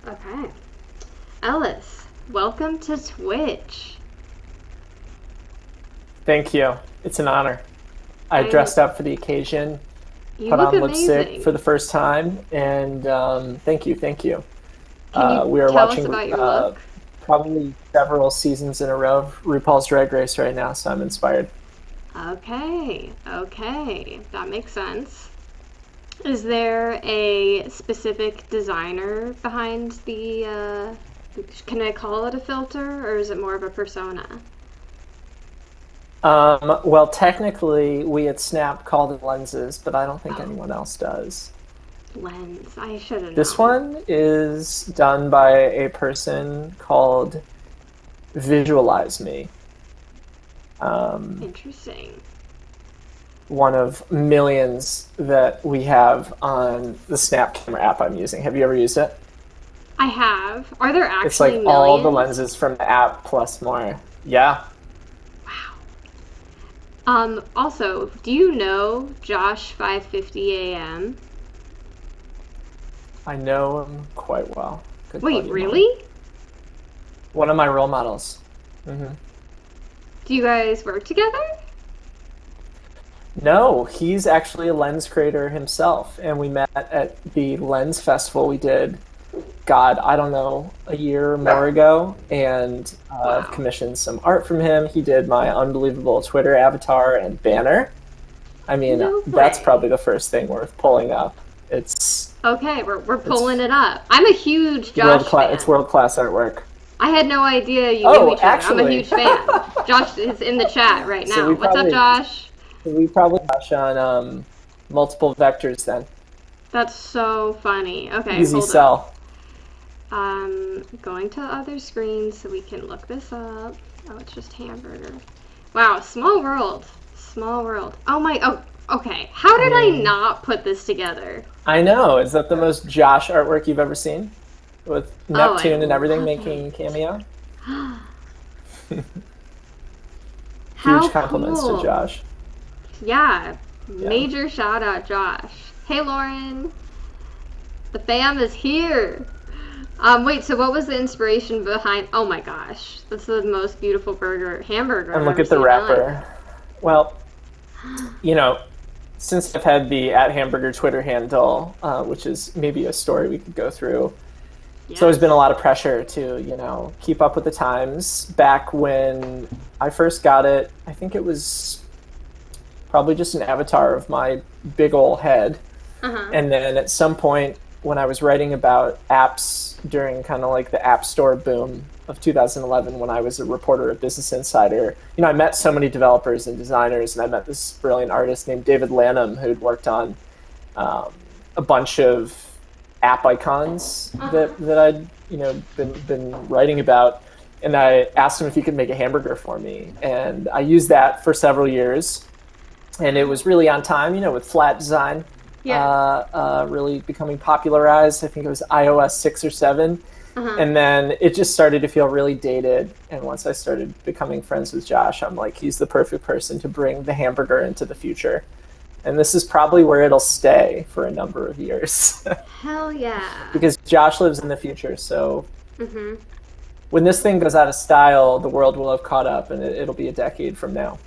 Okay. Ellis, welcome to Twitch. Thank you. It's an honor. I I'm. dressed up for the occasion, You put look on lipstick for amazing. the first time, and thank you, thank you. Can you We are tell us watching about your look? probably several seasons in a row of RuPaul's Drag Race right now, so I'm inspired. Okay, okay. That makes sense. Is there a specific designer behind can I call it a filter, or is it more of a persona? Well, technically, we at Snap called it lenses, but I don't think Oh, anyone else does. lens. I should have This known. one is done by a person called Visualize Me. Um, Interesting. one of millions that we have on the Snap camera app I'm using. Have you ever used it? I have. Are there It's actually like all the millions? lenses from the app plus more. Yeah, Wow. Also, do you know Josh 550 AM? I know him quite well. Good Wait, buddy of mine. really? One of my role models. hmm Do you guys work together? No, he's actually a lens creator himself, and we met at the Lens Festival we did. God, I don't know, a year or more ago, and I've Wow. commissioned some art from him. He did my unbelievable Twitter avatar and banner. I mean, No that's way. probably the first thing worth pulling up. Okay, we're pulling It's it up. I'm a huge world Josh class. It's fan. world class artwork. I had no idea you knew Oh, each other. I'm a actually, huge fan. Josh is in the chat right so now. What's up, Josh? we probably touch on multiple vectors then. That's so funny. Okay, Easy hold up. sell. Going to other screens so we can look this up. Oh, it's just hamburger. Wow, small world. Small world. Oh my, oh, okay. How I did I mean, not put this together? I know. Is that the most Josh artwork you've ever seen? With Oh, I Neptune and everything love making a it. cameo? How Huge compliments to cool. Josh. Yeah, Yeah. major shout out, Josh. Hey, Lauren. The fam is here. Wait, so what was the inspiration behind? Oh my gosh, that's the most beautiful hamburger And I've look ever at the seen in my life. wrapper. Well, you know, since I've had the at Hamburger Twitter handle, which is maybe a story we could go through, it's always been a Yes. lot of pressure to, keep up with the times. Back when I first got it, I think it was probably just an avatar of my big ol' head. Uh huh. And then at some point, when I was writing about apps during kind of like the App Store boom of 2011, when I was a reporter at Business Insider, I met so many developers and designers, and I met this brilliant artist named David Lanham who'd worked on um, a bunch of app icons Uh huh. that I'd been writing about. And I asked him if he could make a hamburger for me, and I used that for several years, and it was really on time, with flat design Yeah. really becoming popularized. I think it was iOS 6 or 7. Uh huh. And then it just started to feel really dated. And once I started becoming friends with Josh, I'm like, he's the perfect person to bring the hamburger into the future. And this is probably where it'll stay for a number of years. Hell yeah. Because Josh lives in the future. So Mhm. when this thing goes out of style, the world will have caught up, and it'll be a decade from now.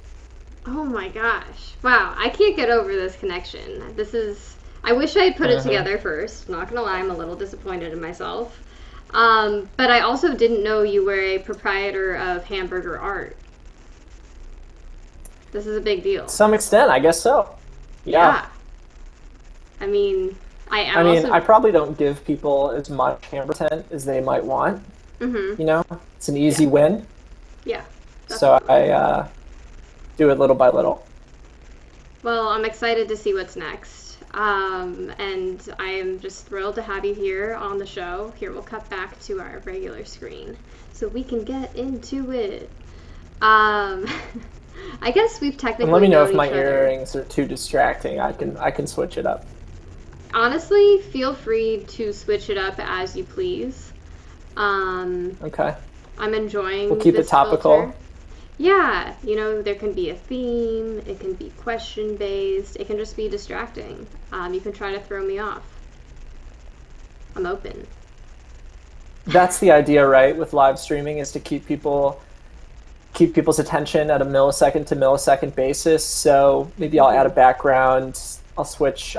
Oh my gosh. Wow. I can't get over this connection. This is. I wish I had put it hmm together first. Not gonna lie, I'm a little disappointed in myself. But I also didn't know you were a proprietor of Hamburger Art. This is a big To deal. some extent, I guess so. Yeah. Yeah. I mean, I I am mean, also. I probably don't give people as much hammer content as they might want. Mhm. It's an Yeah. easy win, Yeah. so Definitely. I do it little by little. Well, I'm excited to see what's next. And I am just thrilled to have you here on the show. Here, we'll cut back to our regular screen so we can get into it. Um, I guess we've And let technically me know known if my each other. earrings are too distracting. I can switch it up. Honestly, feel free to switch it up as you please. Um, Okay, I'm we'll enjoying keep it this filter. topical. Yeah, there can be a theme, it can be question based, it can just be distracting. You can try to throw me off. I'm open. that's the idea, right? With live streaming is to keep people's attention at a millisecond to millisecond basis. So maybe I'll add a background. I'll switch.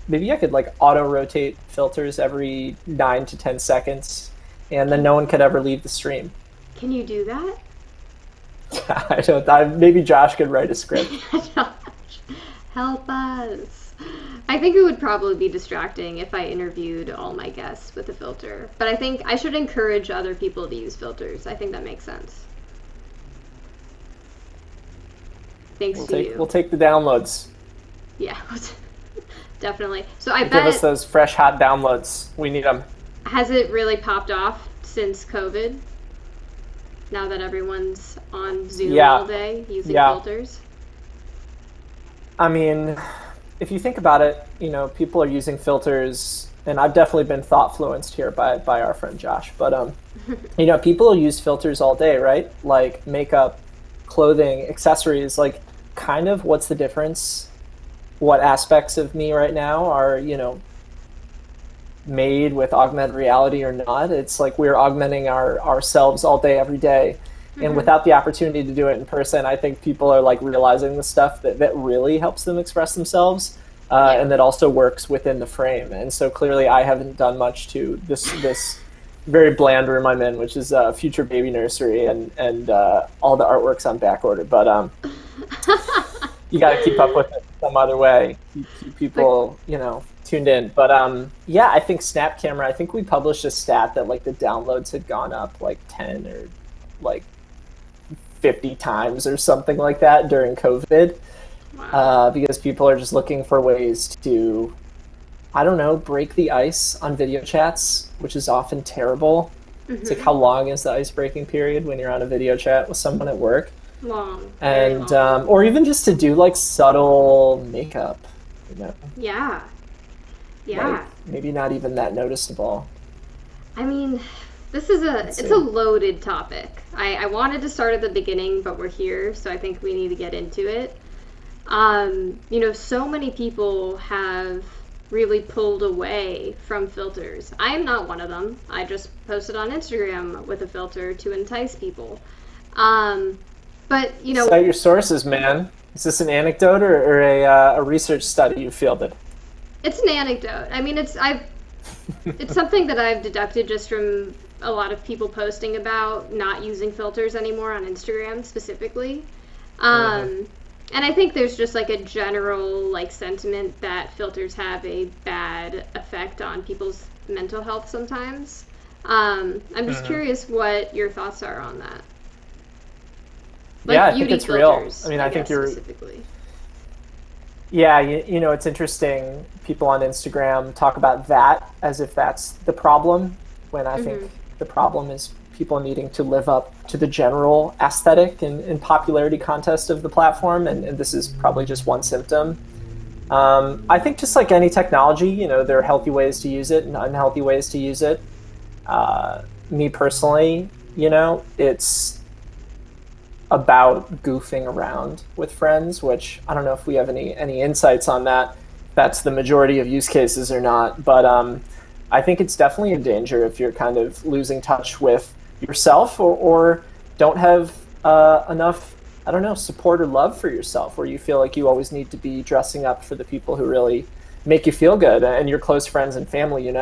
Maybe I could like auto rotate filters every 9 to 10 seconds, and then no one could ever leave the stream. Can you do that? I don't. Maybe Josh could write a script. Josh, help us. I think it would probably be distracting if I interviewed all my guests with a filter. But I think I should encourage other people to use filters. I think that makes sense. Thanks to you. We'll take the downloads. Yeah, definitely. So I bet... Give us those fresh, hot downloads. We need them. Has it really popped off since COVID? Now that everyone's on Zoom all day using filters? I mean, if you think about it, people are using filters, and I've definitely been thought-fluenced here by our friend Josh, but, people use filters all day, right? Like makeup, clothing, accessories, like kind of what's the difference? What aspects of me right now are, made with augmented reality or not? It's like we're augmenting ourselves all day, every day. And without the opportunity to do it in person, I think people are like realizing the stuff that really helps them express themselves and that also works within the frame. And so clearly I haven't done much to this very bland room I'm in, which is a future baby nursery, and all the artwork's on back order. But you got to keep up with it some other way. Keep people, tuned in. But I think Snap Camera, I think we published a stat that like the downloads had gone up like 10 or like 50 times or something like that during COVID. Wow. Because people are just looking for ways to, I don't know, break the ice on video chats, which is often terrible. It's like, how long is the ice breaking period when you're on a video chat with someone at work? Long. And long. Or even just to do like subtle makeup, Yeah. Like, maybe not even that noticeable. I mean, it's a loaded topic. I wanted to start at the beginning, but we're here, so I think we need to get into it. So many people have really pulled away from filters. I am not one of them. I just posted on Instagram with a filter to entice people. But, Cite your sources, man. Is this an anecdote or a research study you fielded? It's an anecdote. I mean, it's something that I've deducted just from a lot of people posting about not using filters anymore on Instagram specifically. And I think there's just like a general like sentiment that filters have a bad effect on people's mental health sometimes. I'm just curious what your thoughts are on that. Like I think it's filters, real. I mean, I think you're specifically. Yeah, it's interesting. People on Instagram talk about that as if that's the problem, when I think the problem is people needing to live up to the general aesthetic and popularity contest of the platform, and this is probably just one symptom. I think just like any technology, there are healthy ways to use it and unhealthy ways to use it. Me personally, it's about goofing around with friends, which I don't know if we have any insights on that. That's the majority of use cases or not. But I think it's definitely a danger if you're kind of losing touch with yourself or don't have enough, I don't know, support or love for yourself, where you feel like you always need to be dressing up for the people who really make you feel good and your close friends and family, And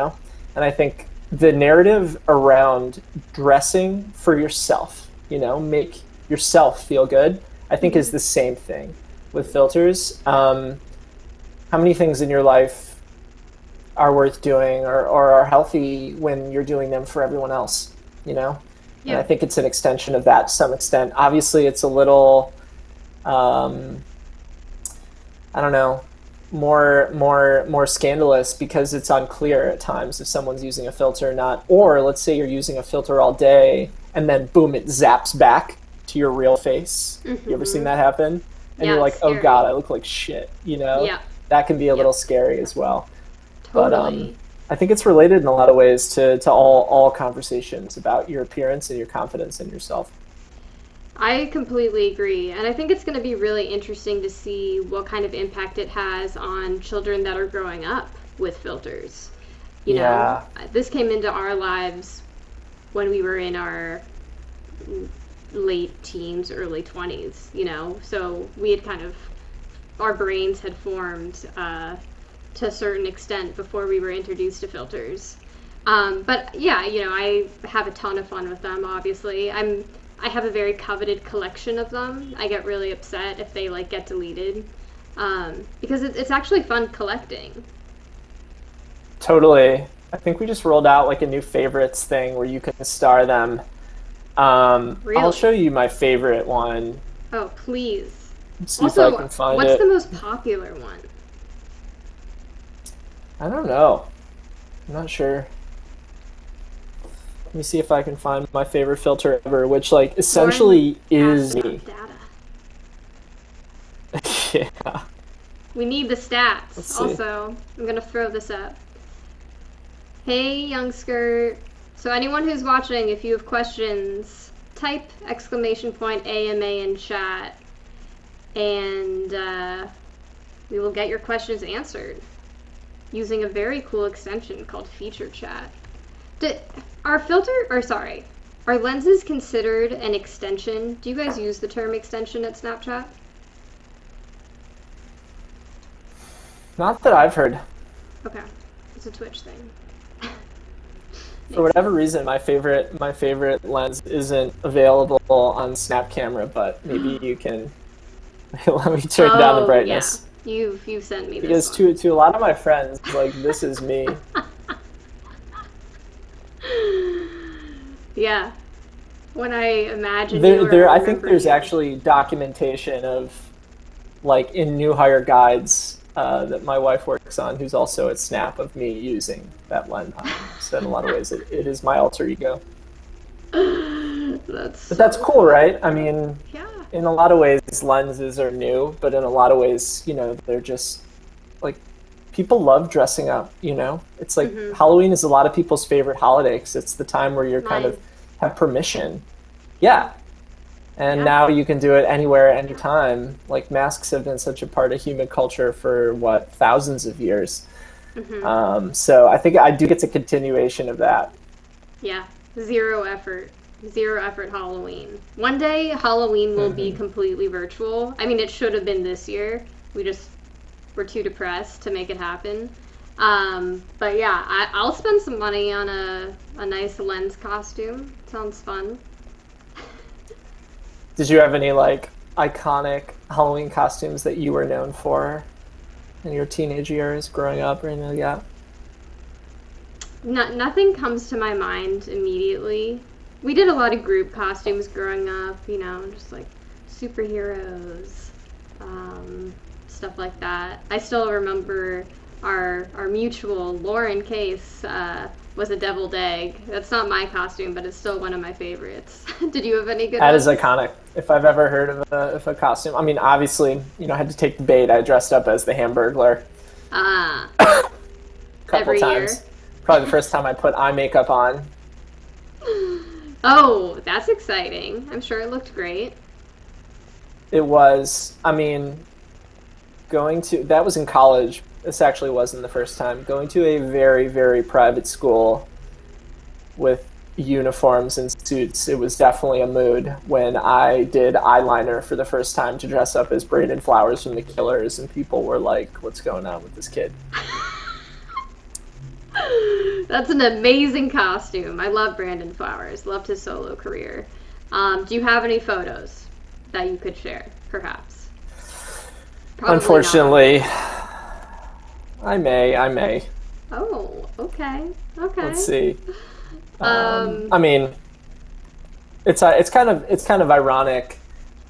I think the narrative around dressing for yourself, make yourself feel good, I think is the same thing with filters. How many things in your life are worth doing or are healthy when you're doing them for everyone else, Yeah. And I think it's an extension of that to some extent. Obviously, it's a little, I don't know, more scandalous because it's unclear at times if someone's using a filter or not. Or let's say you're using a filter all day and then boom, it zaps back to your real face. You ever seen that happen? And you're like, oh God, I look like shit, Yeah. That can be a little scary as well. Totally. But I think it's related in a lot of ways to all conversations about your appearance and your confidence in yourself. I completely agree. And I think it's going to be really interesting to see what kind of impact it has on children that are growing up with filters. This came into our lives when we were in our late teens, early 20s, you know? So we had kind of, our brains had formed to a certain extent before we were introduced to filters. But yeah, you know, I have a ton of fun with them, obviously. I have a very coveted collection of them. I get really upset if they like get deleted, because it's actually fun collecting. Totally. I think we just rolled out like a new favorites thing where you can star them. Really? I'll show you my favorite one. Oh, please. See Also, if I can find what's it. the most popular one? I don't know. I'm not sure. Let me see if I can find my favorite filter ever, which like essentially is me. Yeah. We need the stats. Let's see. Also, I'm gonna throw this up. Hey, young skirt. So anyone who's watching, if you have questions, type !AMA in chat, and we will get your questions answered using a very cool extension called Feature Chat. Are lenses considered an extension? Do you guys use the term extension at Snapchat? Not that I've heard. Okay, it's a Twitch thing. For whatever reason, my favorite lens isn't available on Snap Camera, but maybe you can let me turn down the brightness. Yeah. You've sent me this because one. to a lot of my friends, like this is me. Yeah. When I imagine I think there's actually documentation of, like, in new hire guides that my wife works on, who's also at Snap, of me using that lens. So in a lot of ways, it is my alter ego. That's cool, right? I mean, yeah. In a lot of ways, lenses are new, but in a lot of ways, you know, they're just, like, people love dressing up, you know? It's like Halloween is a lot of people's favorite holiday because it's the time where you're kind of have permission. Yeah. And now you can do it anywhere, anytime. Like, masks have been such a part of human culture for, thousands of years. So I think I do get a continuation of that. Yeah. Zero effort Halloween. One day Halloween will be completely virtual. I mean, it should have been this year. We just were too depressed to make it happen. But yeah, I'll spend some money on a nice lens costume. Sounds fun. Did you have any like iconic Halloween costumes that you were known for in your teenage years growing up or anything like that? Nothing comes to my mind immediately. We did a lot of group costumes growing up, you know, just like superheroes, stuff like that. I still remember our mutual Lauren Case was a deviled egg. That's not my costume, but it's still one of my favorites. Did you have any good That ones? is iconic. If I've ever heard of a costume, I mean, obviously, you know, I had to take the bait. I dressed up as the Hamburglar. Couple every times. year. Probably the first time I put eye makeup on. Oh, that's exciting. I'm sure it looked great. It was, I mean, that was in college. This actually wasn't the first time. Going to a very, very private school with uniforms and suits, it was definitely a mood when I did eyeliner for the first time to dress up as Brandon Flowers from The Killers, and people were like, what's going on with this kid? That's an amazing costume. I love Brandon Flowers. Loved his solo career. Do you have any photos that you could share, perhaps? Probably Unfortunately, not. I may. Oh, okay. Let's see. I mean, it's kind of ironic.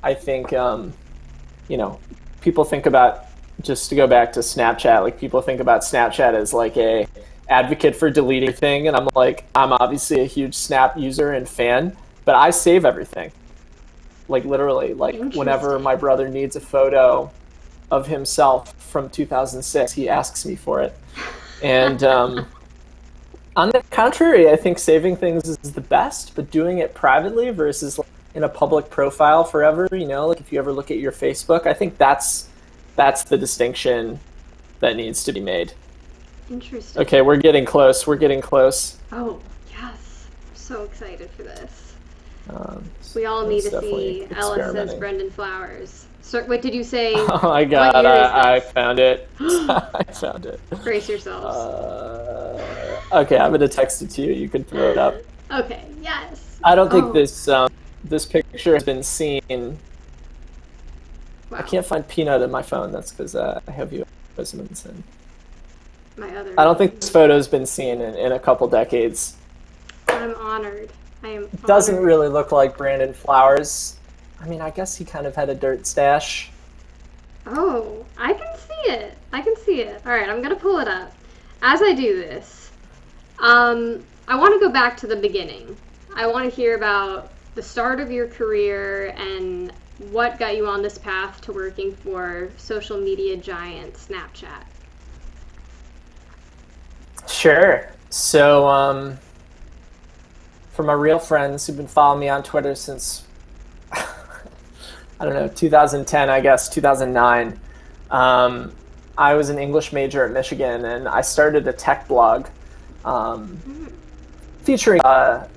I think you know, people think about, just to go back to Snapchat, like people think about Snapchat as like a advocate for deleting thing, and I'm like, I'm obviously a huge Snap user and fan, but I save everything. Like literally, like whenever my brother needs a photo of himself from 2006, he asks me for it. And on the contrary, I think saving things is the best, but doing it privately versus like in a public profile forever, you know, like if you ever look at your Facebook, I think that's the distinction that needs to be made. Interesting. Okay, we're getting close. Oh, yes. so excited for this. Um, We all need it's to see definitely Ellis as experimenting. Brendan Flowers. So, what did you say? Oh my What god, year is I this? found it. I found it. Brace yourselves. Okay, I'm gonna text it to you. You can throw it up. Okay, yes. I don't think Oh, this picture has been seen. wow. I can't find Peanut in my phone. That's because I have you as Vincent. My other. I don't think this photo's been seen in a couple decades. I'm honored. I am. It doesn't honored. really look like Brandon Flowers. I mean, I guess he kind of had a dirt stash. Oh, I can see it. I can see it. All right, I'm gonna pull it up. As I do this, I want to go back to the beginning. I want to hear about the start of your career and what got you on this path to working for social media giant Snapchat. Sure. So, for my real friends who've been following me on Twitter since, I don't know, 2010, I guess, 2009, I was an English major at Michigan, and I started a tech blog featuring a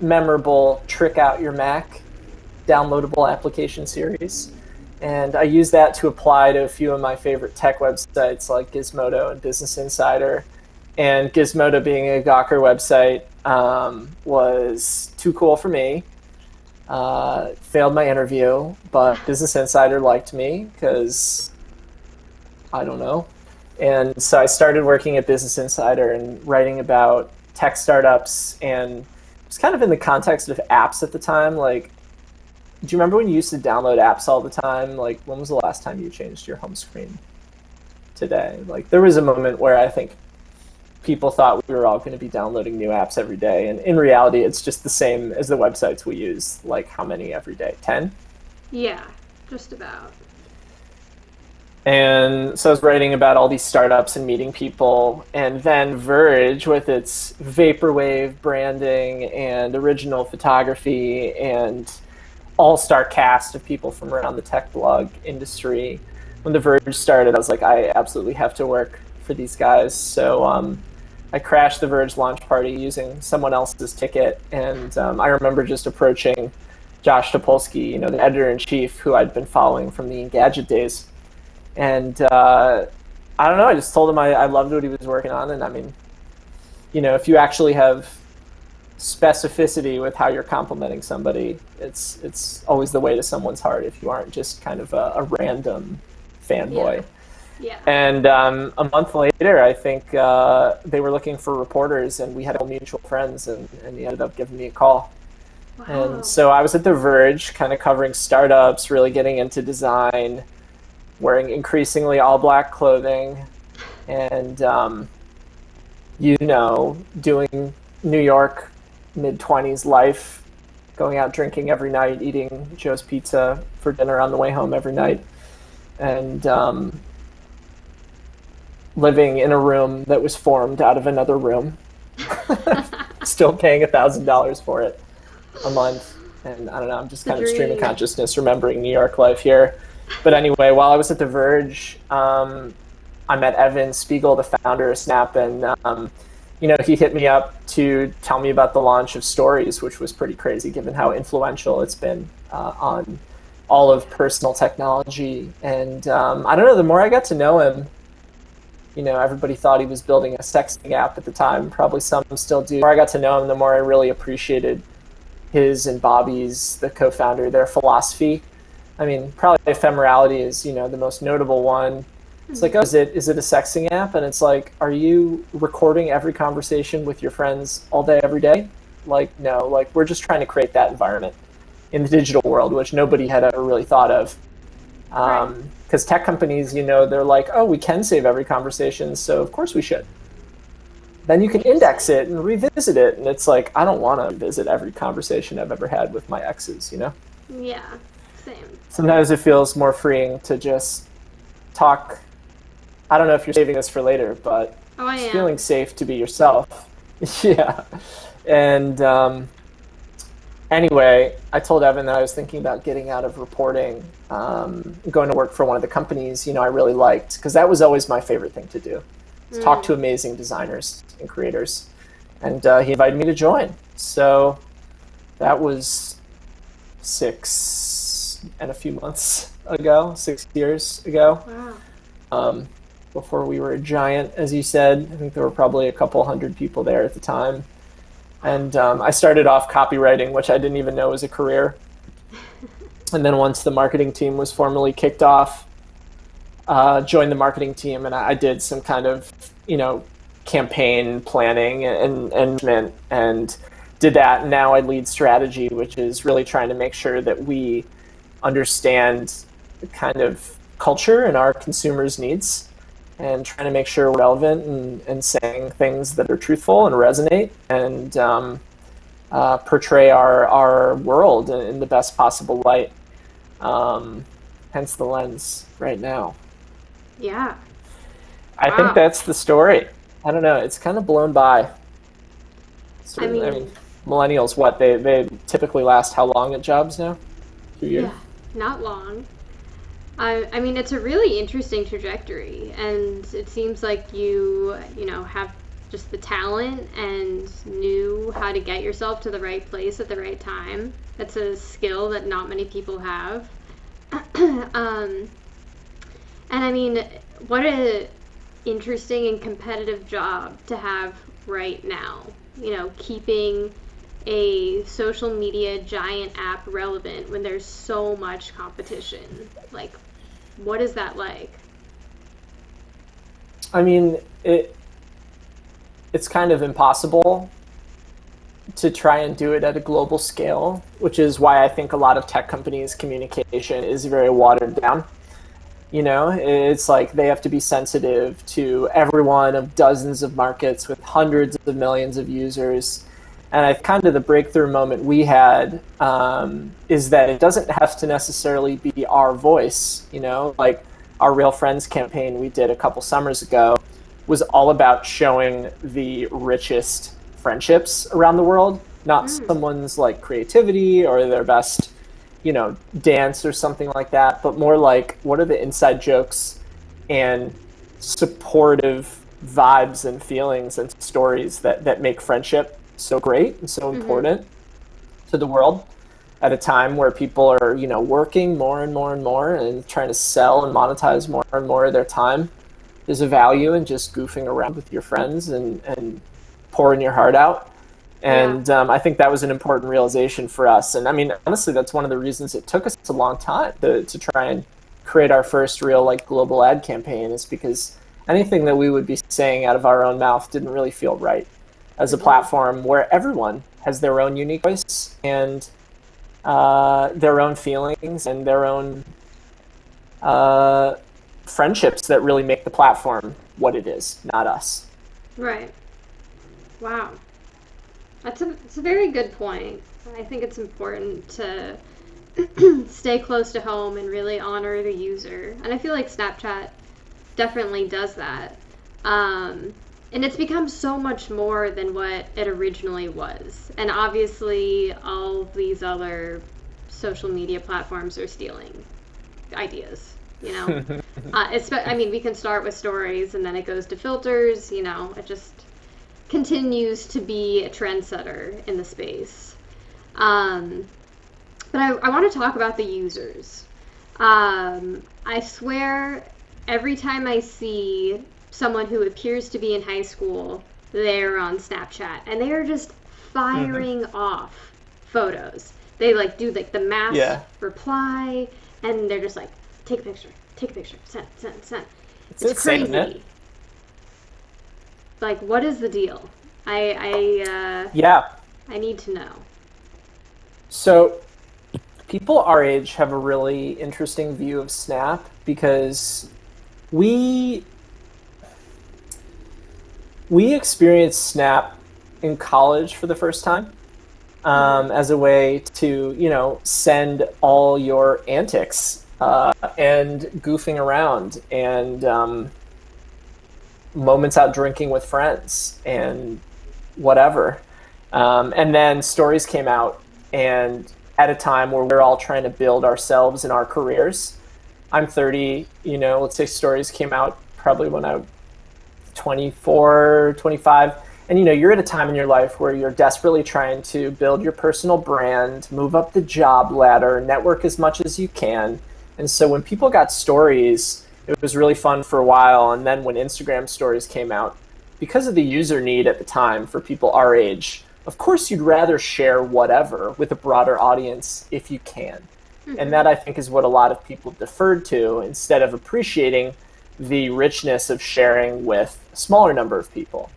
memorable Trick Out Your Mac downloadable application series. And I used that to apply to a few of my favorite tech websites like Gizmodo and Business Insider. And Gizmodo, being a Gawker website, was too cool for me. Failed my interview, but Business Insider liked me because, I don't know. And so I started working at Business Insider and writing about tech startups, and it was kind of in the context of apps at the time. Like, do you remember when you used to download apps all the time? Like, when was the last time you changed your home screen? Today. Like, there was a moment where I think people thought we were all going to be downloading new apps every day, and in reality it's just the same as the websites we use. Like, how many every day? 10? Yeah, just about. And so I was writing about all these startups and meeting people, and then Verge, with its vaporwave branding and original photography and all-star cast of people from around the tech blog industry. When the Verge started, I was like, I absolutely have to work for these guys. So I crashed the Verge launch party using someone else's ticket, and I remember just approaching Josh Topolsky, the editor-in-chief, who I'd been following from the Engadget days. And I don't know, I just told him I loved what he was working on. And I mean, if you actually have specificity with how you're complimenting somebody, it's always the way to someone's heart if you aren't just kind of a random fanboy. Yeah. And a month later, I think they were looking for reporters, and we had mutual friends, and he ended up giving me a call. Wow. And so I was at The Verge, kind of covering startups, really getting into design, wearing increasingly all black clothing, and doing New York mid-20s life, going out drinking every night, eating Joe's Pizza for dinner on the way home every night, and living in a room that was formed out of another room, still paying $1,000 for it a month. And I don't know, I'm just kind of stream of consciousness remembering New York life here. But anyway, while I was at The Verge, I met Evan Spiegel, the founder of Snap, and he hit me up to tell me about the launch of Stories, which was pretty crazy given how influential it's been on all of personal technology. And I don't know, the more I got to know him, everybody thought he was building a sexting app at the time. Probably some still do. The more I got to know him, the more I really appreciated his and Bobby's, the co-founder, their philosophy. I mean, probably ephemerality is, the most notable one. It's like, oh, is it a sexting app? And it's like, are you recording every conversation with your friends all day, every day? Like, no, like, we're just trying to create that environment in the digital world, which nobody had ever really thought of. Because tech companies, they're like, oh, we can save every conversation, so of course we should. Then you can index it and revisit it, and it's like, I don't want to visit every conversation I've ever had with my exes, Yeah, same. Sometimes it feels more freeing to just talk. I don't know if you're saving this for later, but I am. Feeling safe to be yourself. Yeah. And anyway, I told Evan that I was thinking about getting out of reporting, going to work for one of the companies, I really liked, because that was always my favorite thing to do. Talk to amazing designers and creators. And he invited me to join. So that was 6 years ago. Wow. Before we were a giant, as you said. I think there were probably a couple hundred people there at the time. And I started off copywriting, which I didn't even know was a career. And then once the marketing team was formally kicked off, joined the marketing team, and I did some kind of, campaign planning and did that. And now I lead strategy, which is really trying to make sure that we understand the kind of culture and our consumers' needs, and trying to make sure we're relevant and saying things that are truthful and resonate, and portray our world in the best possible light. Hence the lens right now. Yeah. I Wow. think that's the story. I don't know. It's kind of blown by. I mean, millennials, what? They typically last how long at jobs now? 2 years? Yeah, not long. I mean, it's a really interesting trajectory, and it seems like you have just the talent and knew how to get yourself to the right place at the right time. That's a skill that not many people have. And I mean, what a interesting and competitive job to have right now. Keeping a social media giant app relevant when there's so much competition. Like, what is that like? I mean, it's kind of impossible to try and do it at a global scale, which is why I think a lot of tech companies' communication is very watered down. It's like they have to be sensitive to everyone of dozens of markets with hundreds of millions of users. And I kind of the breakthrough moment we had is that it doesn't have to necessarily be our voice. Like our Real Friends campaign we did a couple summers ago was all about showing the richest friendships around the world, not someone's like creativity or their best, dance or something like that, but more like what are the inside jokes and supportive vibes and feelings and stories that make friendship so great and so important to the world at a time where people are, working more and more and more and trying to sell and monetize more and more of their time. There's a value in just goofing around with your friends and pouring your heart out. And I think that was an important realization for us. And I mean, honestly, that's one of the reasons it took us a long time to try and create our first real like global ad campaign, is because anything that we would be saying out of our own mouth didn't really feel right as a platform where everyone has their own unique voice and their own feelings and their own friendships that really make the platform what it is, not us. Right. Wow. It's a very good point. I think it's important to stay close to home and really honor the user. And I feel like Snapchat definitely does that. And it's become so much more than what it originally was. And obviously, all these other social media platforms are stealing ideas, I mean, we can start with stories and then it goes to filters, it just continues to be a trendsetter in the space. But I want to talk about the users. I swear every time I see someone who appears to be in high school, they're on Snapchat and they are just firing off photos. They like do like the mass reply and they're just like, take a picture, send. It's crazy. Isn't it? Like, what is the deal? I need to know. So people our age have a really interesting view of Snap because we experienced Snap in college for the first time as a way to, send all your antics and goofing around and moments out drinking with friends and whatever. And then stories came out, and at a time where we're all trying to build ourselves and our careers. I'm 30, let's say stories came out probably when I was 24, 25. And you're at a time in your life where you're desperately trying to build your personal brand, move up the job ladder, network as much as you can. And so when people got stories, it was really fun for a while. And then when Instagram stories came out, because of the user need at the time for people our age, of course you'd rather share whatever with a broader audience if you can. Mm-hmm. And that, I think, is what a lot of people deferred to instead of appreciating the richness of sharing with a smaller number of people.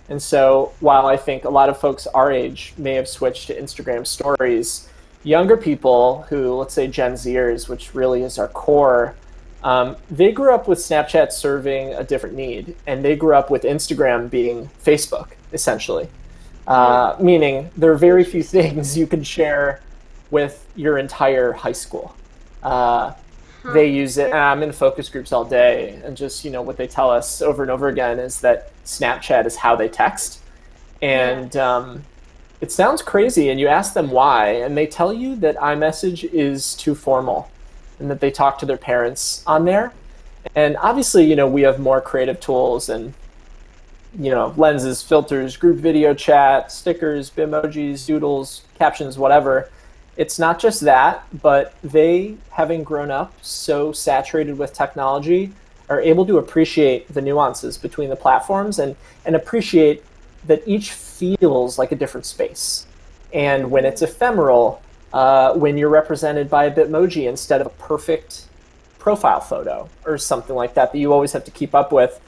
And so while I think a lot of folks our age may have switched to Instagram stories, younger people who, let's say Gen Zers, which really is our core, they grew up with Snapchat serving a different need. And they grew up with Instagram being Facebook, essentially. Meaning there are very few things you can share with your entire high school. They use it. I'm in focus groups all day, and just what they tell us over and over again is that Snapchat is how they text, and it sounds crazy. And you ask them why, and they tell you that iMessage is too formal, and that they talk to their parents on there. And obviously, we have more creative tools and lenses, filters, group video chat, stickers, Bimojis, doodles, captions, whatever. It's not just that, but they, having grown up so saturated with technology, are able to appreciate the nuances between the platforms and appreciate that each feels like a different space. And when it's ephemeral, when you're represented by a Bitmoji instead of a perfect profile photo or something like that you always have to keep up with,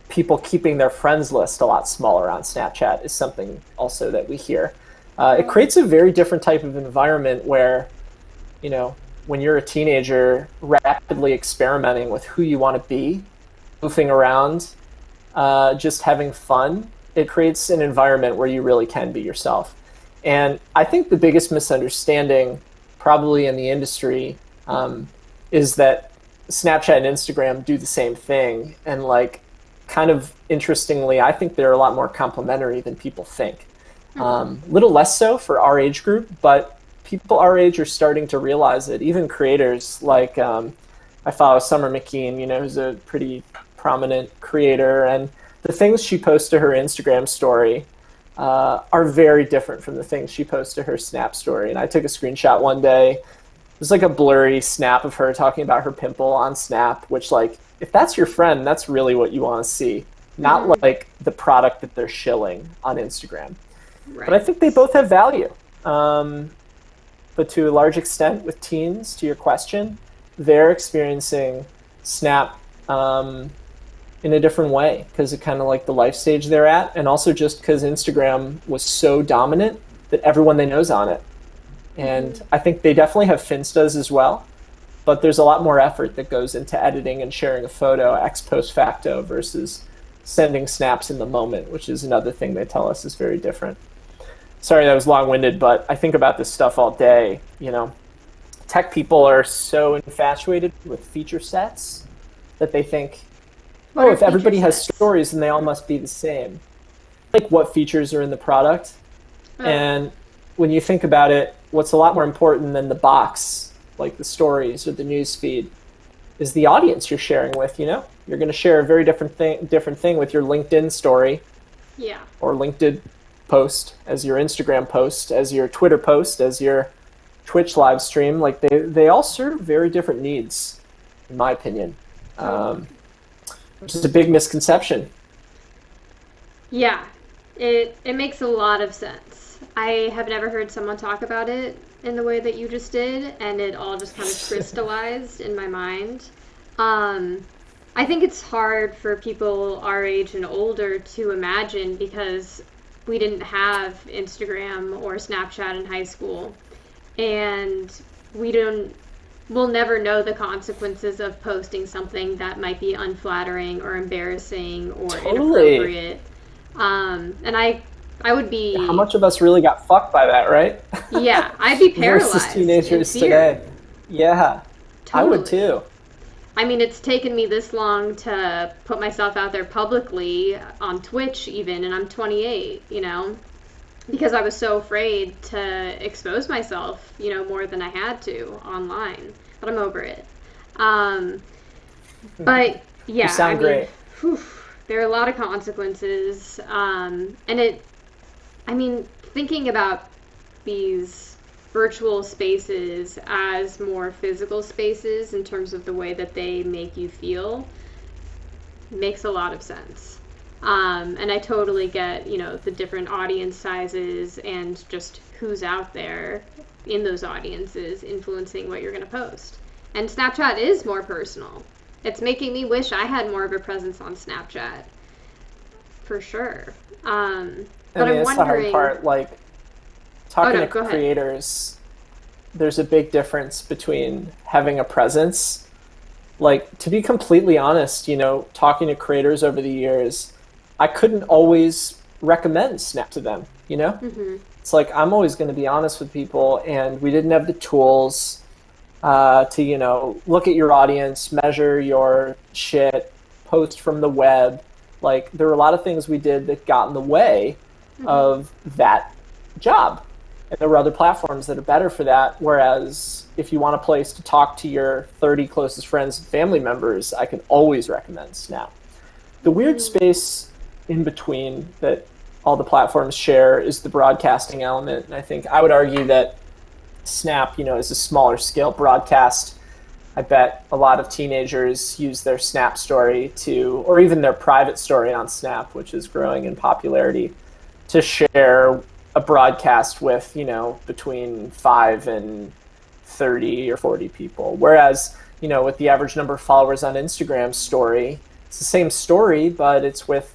people keeping their friends list a lot smaller on Snapchat is something also that we hear. It creates a very different type of environment where, when you're a teenager, rapidly experimenting with who you want to be, goofing around, just having fun, it creates an environment where you really can be yourself. And I think the biggest misunderstanding probably in the industry is that Snapchat and Instagram do the same thing. And kind of interestingly, I think they're a lot more complementary than people think. Little less so for our age group, but people our age are starting to realize it. Even creators like I follow Summer McKean, who's a pretty prominent creator, and the things she posts to her Instagram story are very different from the things she posts to her Snap story. And I took a screenshot one day. It was like a blurry snap of her talking about her pimple on Snap, which if that's your friend, that's really what you want to see, not like the product that they're shilling on Instagram. Right. But I think they both have value. But to a large extent with teens, to your question, they're experiencing Snap in a different way because of kind of like the life stage they're at, and also just because Instagram was so dominant that everyone they know is on it. And I think they definitely have Finstas as well, but there's a lot more effort that goes into editing and sharing a photo ex post facto versus sending snaps in the moment, which is another thing they tell us is very different. Sorry, that was long-winded, but I think about this stuff all day. Tech people are so infatuated with feature sets that they think, if everybody has stories, then they all must be the same. Like what features are in the product. And when you think about it, what's a lot more important than the box, like the stories or the news feed, is the audience you're sharing with. You're going to share a very different thing with your LinkedIn story, or LinkedIn post, as your Instagram post, as your Twitter post, as your Twitch live stream. They all serve very different needs, in my opinion, which is a big misconception. Yeah, it makes a lot of sense. I have never heard someone talk about it in the way that you just did, and it all just kind of crystallized in my mind. I think it's hard for people our age and older to imagine because we didn't have Instagram or Snapchat in high school, and we'll never know the consequences of posting something that might be unflattering or embarrassing or inappropriate. And I would be... How much of us really got fucked by that, right? Yeah, I'd be paralyzed. Versus teenagers today. Yeah, totally. I would too. I mean, it's taken me this long to put myself out there publicly on Twitch even, and I'm 28, because I was so afraid to expose myself, more than I had to online. But I'm over it. But yeah, you sound great. There are a lot of consequences. Thinking about these virtual spaces as more physical spaces in terms of the way that they make you feel makes a lot of sense. And I totally get, the different audience sizes and just who's out there in those audiences influencing what you're going to post. And Snapchat is more personal. It's making me wish I had more of a presence on Snapchat. For sure. But I'm it's wondering... the hard part, talking to creators, there's a big difference between having a presence. To be completely honest, talking to creators over the years, I couldn't always recommend Snap to them, Mm-hmm. It's I'm always going to be honest with people, and we didn't have the tools to, look at your audience, measure your shit, post from the web. There were a lot of things we did that got in the way Mm-hmm. of that job. And there were other platforms that are better for that. Whereas if you want a place to talk to your 30 closest friends and family members, I can always recommend Snap. The weird space in between that all the platforms share is the broadcasting element. And I think I would argue that Snap, is a smaller scale broadcast. I bet a lot of teenagers use their Snap story or even their private story on Snap, which is growing in popularity, to share a broadcast with, between 5 and 30 or 40 people. Whereas, with the average number of followers on Instagram story, it's the same story, but it's with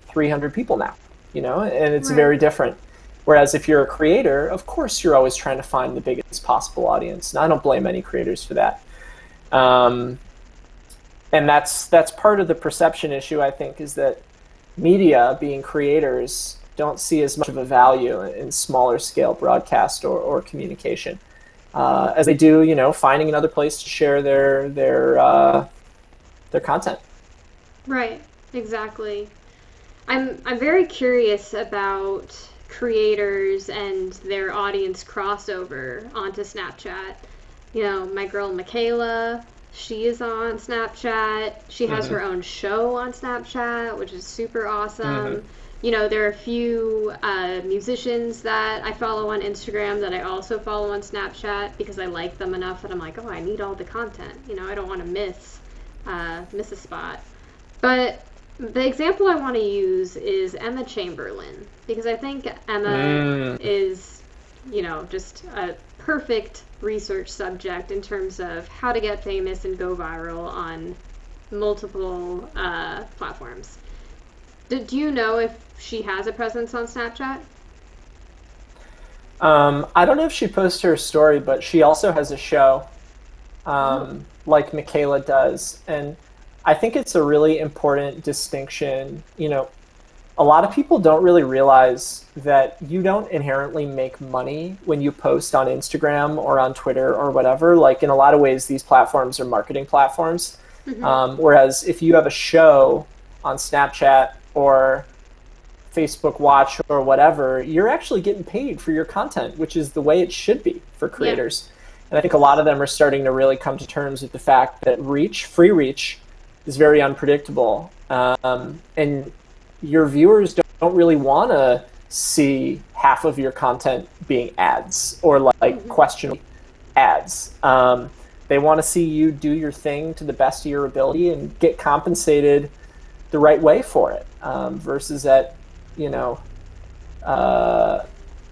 300 people now, and it's very different. Whereas if you're a creator, of course, you're always trying to find the biggest possible audience. And I don't blame any creators for that. And that's part of the perception issue, I think, is that media, being creators, don't see as much of a value in smaller scale broadcast or communication as they do, finding another place to share their content. Right, exactly. I'm very curious about creators and their audience crossover onto Snapchat. My girl Michaela, she is on Snapchat. She has her own show on Snapchat, which is super awesome. There are a few musicians that I follow on Instagram that I also follow on Snapchat because I like them enough that I'm like, oh, I need all the content. I don't want to miss a spot. But the example I want to use is Emma Chamberlain, because I think Emma is, just a perfect research subject in terms of how to get famous and go viral on multiple platforms. Do you know if she has a presence on Snapchat? I don't know if she posts her story, but she also has a show like Michaela does. And I think it's a really important distinction. A lot of people don't really realize that you don't inherently make money when you post on Instagram or on Twitter or whatever. In a lot of ways, these platforms are marketing platforms. Whereas if you have a show on Snapchat or Facebook Watch or whatever, you're actually getting paid for your content, which is the way it should be for creators. Yeah. And I think a lot of them are starting to really come to terms with the fact that free reach, is very unpredictable. And your viewers don't really want to see half of your content being ads or questionable ads. They want to see you do your thing to the best of your ability and get compensated the right way for it, versus at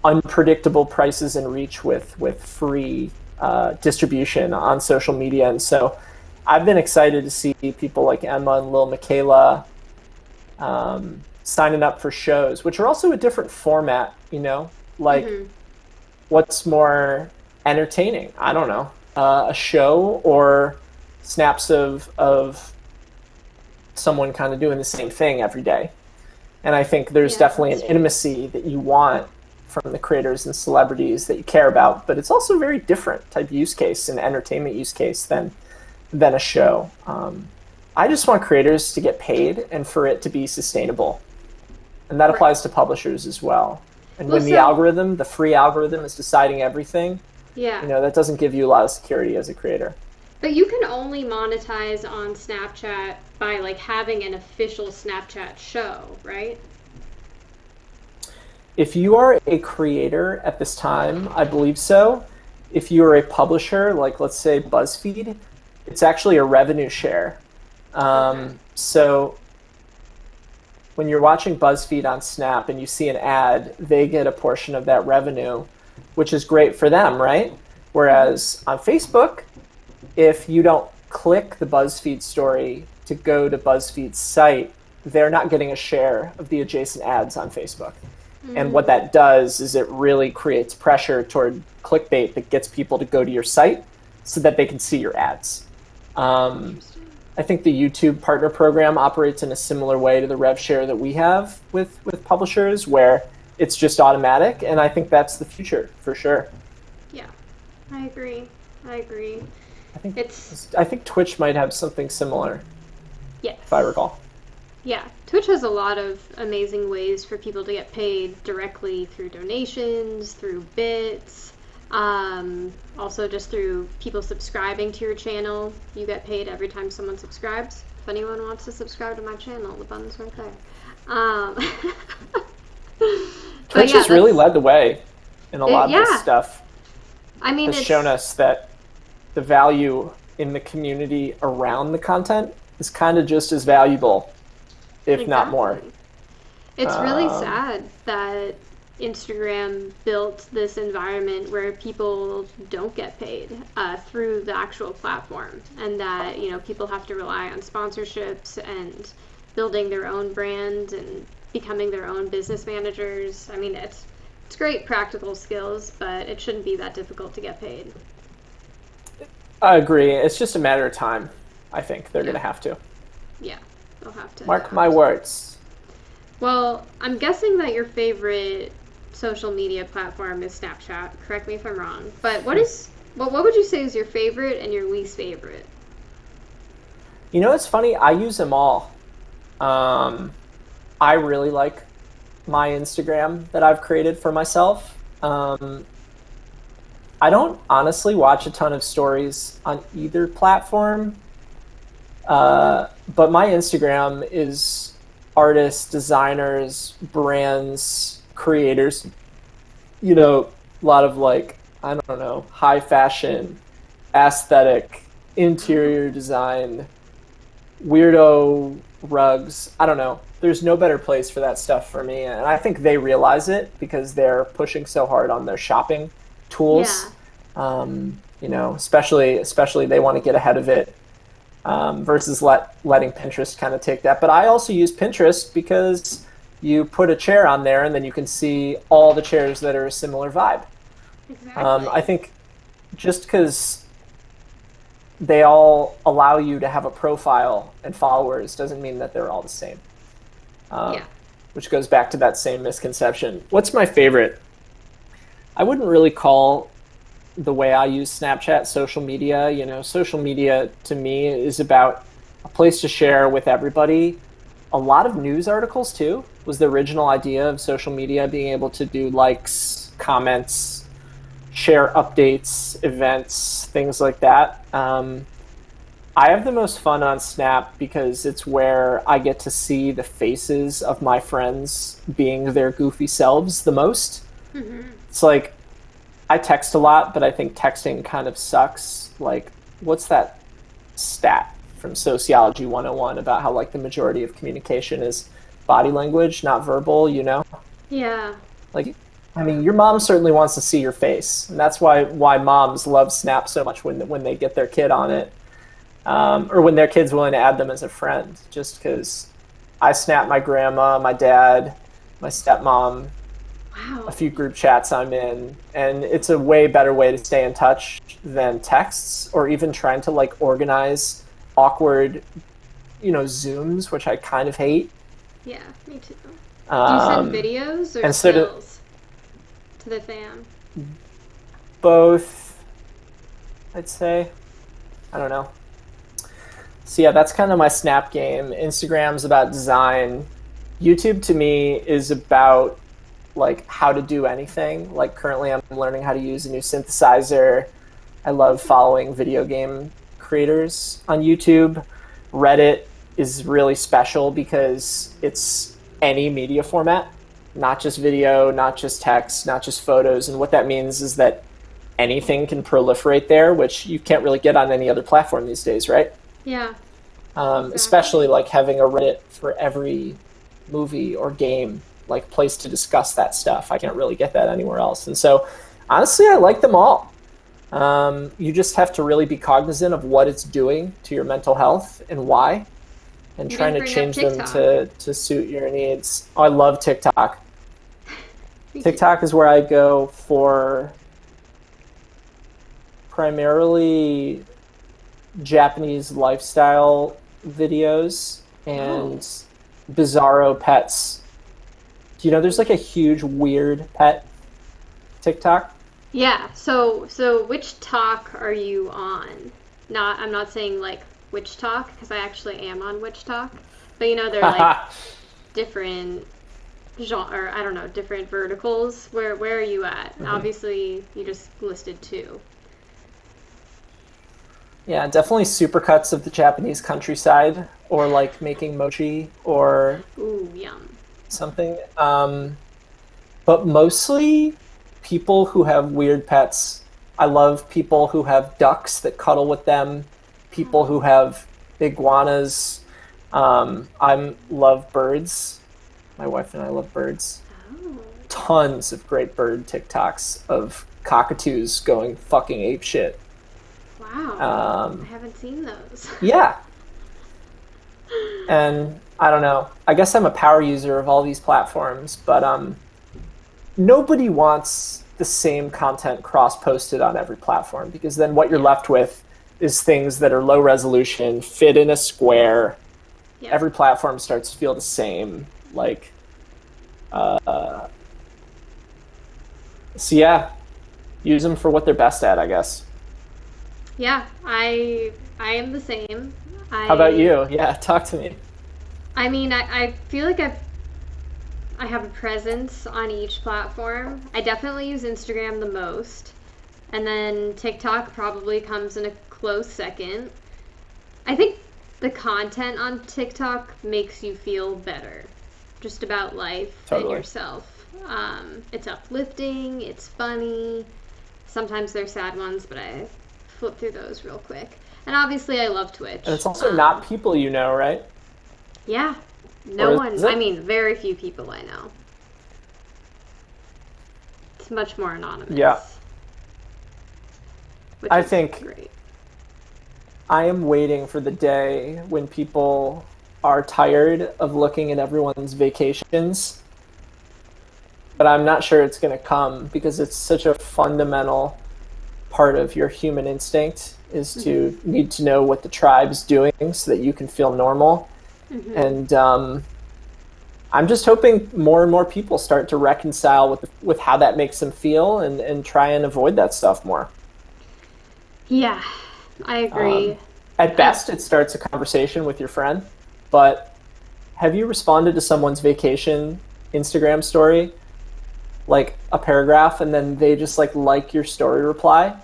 unpredictable prices and reach with free distribution on social media. And so I've been excited to see people like Emma and Lil Michaela signing up for shows, which are also a different format, what's more entertaining? I don't know, a show or snaps of someone kind of doing the same thing every day. And I think there's definitely an intimacy that you want from the creators and celebrities that you care about, but it's also a very different type of use case, an entertainment use case than a show. I just want creators to get paid and for it to be sustainable. And that applies to publishers as well. And when the free algorithm is deciding everything, that doesn't give you a lot of security as a creator. But you can only monetize on Snapchat by like having an official Snapchat show, right? If you are a creator at this time, I believe so. If you are a publisher, like let's say BuzzFeed, it's actually a revenue share. Okay. So when you're watching BuzzFeed on Snap and you see an ad, they get a portion of that revenue, which is great for them, right? Whereas on Facebook, if you don't click the BuzzFeed story to go to BuzzFeed's site, they're not getting a share of the adjacent ads on Facebook. And what that does is it really creates pressure toward clickbait that gets people to go to your site so that they can see your ads. I think the YouTube partner program operates in a similar way to the rev share that we have with publishers, where it's just automatic, and I think that's the future for sure. Yeah, I agree. I think Twitch might have something similar. Yes. If I recall. Yeah, Twitch has a lot of amazing ways for people to get paid directly through donations, through bits, also just through people subscribing to your channel. You get paid every time someone subscribes. If anyone wants to subscribe to my channel, the button's right there. Twitch has really led the way in a lot of this stuff. I mean, it's shown us that the value in the community around the content is kind of just as valuable, if not more. It's really sad that Instagram built this environment where people don't get paid through the actual platform, and that people have to rely on sponsorships and building their own brand and becoming their own business managers. I mean, it's great practical skills, but it shouldn't be that difficult to get paid. I agree. It's just a matter of time. I think they're going to have to. Yeah, they'll have to. Mark my words. Well, I'm guessing that your favorite social media platform is Snapchat. Correct me if I'm wrong. But what would you say is your favorite and your least favorite? It's funny. I use them all. I really like my Instagram that I've created for myself. I don't honestly watch a ton of stories on either platform. But my Instagram is artists, designers, brands, creators, a lot of I don't know, high fashion, aesthetic, interior design, weirdo rugs. I don't know. There's no better place for that stuff for me. And I think they realize it because they're pushing so hard on their shopping tools. Yeah. Especially they want to get ahead of it. Versus letting Pinterest kind of take that. But I also use Pinterest because you put a chair on there and then you can see all the chairs that are a similar vibe. Exactly. I think just because they all allow you to have a profile and followers doesn't mean that they're all the same. Which goes back to that same misconception. What's my favorite? I wouldn't really call the way I use Snapchat social media. Social media to me is about a place to share with everybody. A lot of news articles too was the original idea of social media, being able to do likes, comments, share updates, events, things like that. I have the most fun on Snap because it's where I get to see the faces of my friends being their goofy selves the most. Mm-hmm. It's like, I text a lot, but I think texting kind of sucks. What's that stat from Sociology 101 about how the majority of communication is body language, not verbal, Yeah. Your mom certainly wants to see your face. And that's why moms love Snap so much when they get their kid on it. Or when their kid's willing to add them as a friend, just because I Snap my grandma, my dad, my stepmom, wow, a few group chats I'm in, and it's a way better way to stay in touch than texts or even trying to organize awkward, Zooms, which I kind of hate. Yeah, me too. Do you send videos or stills to the fam? Both, I'd say. I don't know. So yeah, that's kind of my Snap game. Instagram's about design. YouTube to me is about how to do anything. Currently I'm learning how to use a new synthesizer. I love following video game creators on YouTube. Reddit is really special because it's any media format, not just video, not just text, not just photos. And what that means is that anything can proliferate there, which you can't really get on any other platform these days, right? Yeah. Especially like having a Reddit for every movie or game, like place to discuss that stuff. I can't really get that anywhere else. And so honestly, I like them all. You just have to really be cognizant of what it's doing to your mental health and why, and trying to change them to suit your needs. Oh, I love TikTok. TikTok is where I go for primarily Japanese lifestyle videos and bizarro pets. Do you know there's like a huge weird pet TikTok? Yeah. So which talk are you on? I'm not saying like Witch Talk, because I actually am on Witch Talk. But you know, they're like different genre, or I don't know, different verticals. Where are you at? Mm-hmm. Obviously, you just listed 2. Yeah, definitely supercuts of the Japanese countryside, or like making mochi or yum. Something. But mostly people who have weird pets. I love people who have ducks that cuddle with them, people who have iguanas. I love birds. My wife and I love birds. Oh. Tons of great bird TikToks of cockatoos going fucking apeshit. Wow. I haven't seen those. Yeah. And I don't know. I guess I'm a power user of all these platforms, but nobody wants the same content cross-posted on every platform, because then what you're left with is things that are low resolution, fit in a square. Yep. Every platform starts to feel the same. Like, so yeah, use them for what they're best at, I guess. Yeah, I am the same. How about you? Yeah, talk to me. I mean, I feel like I have a presence on each platform. I definitely use Instagram the most. And then TikTok probably comes in a close second. I think the content on TikTok makes you feel better just about life and yourself. It's uplifting, it's funny. Sometimes they're sad ones, but I flip through those real quick. And obviously I love Twitch. And it's also not people you know, right? Yeah. No one. I mean, very few people I know. It's much more anonymous. Yeah. I think great. I am waiting for the day when people are tired of looking at everyone's vacations. But I'm not sure it's going to come, because it's such a fundamental part of your human instinct is to need to know what the tribe's doing so that you can feel normal. Mm-hmm. And I'm just hoping more and more people start to reconcile with how that makes them feel and try and avoid that stuff more. Yeah, I agree. At best, it starts a conversation with your friend, but have you responded to someone's vacation Instagram story, like a paragraph, and then they just like your story reply,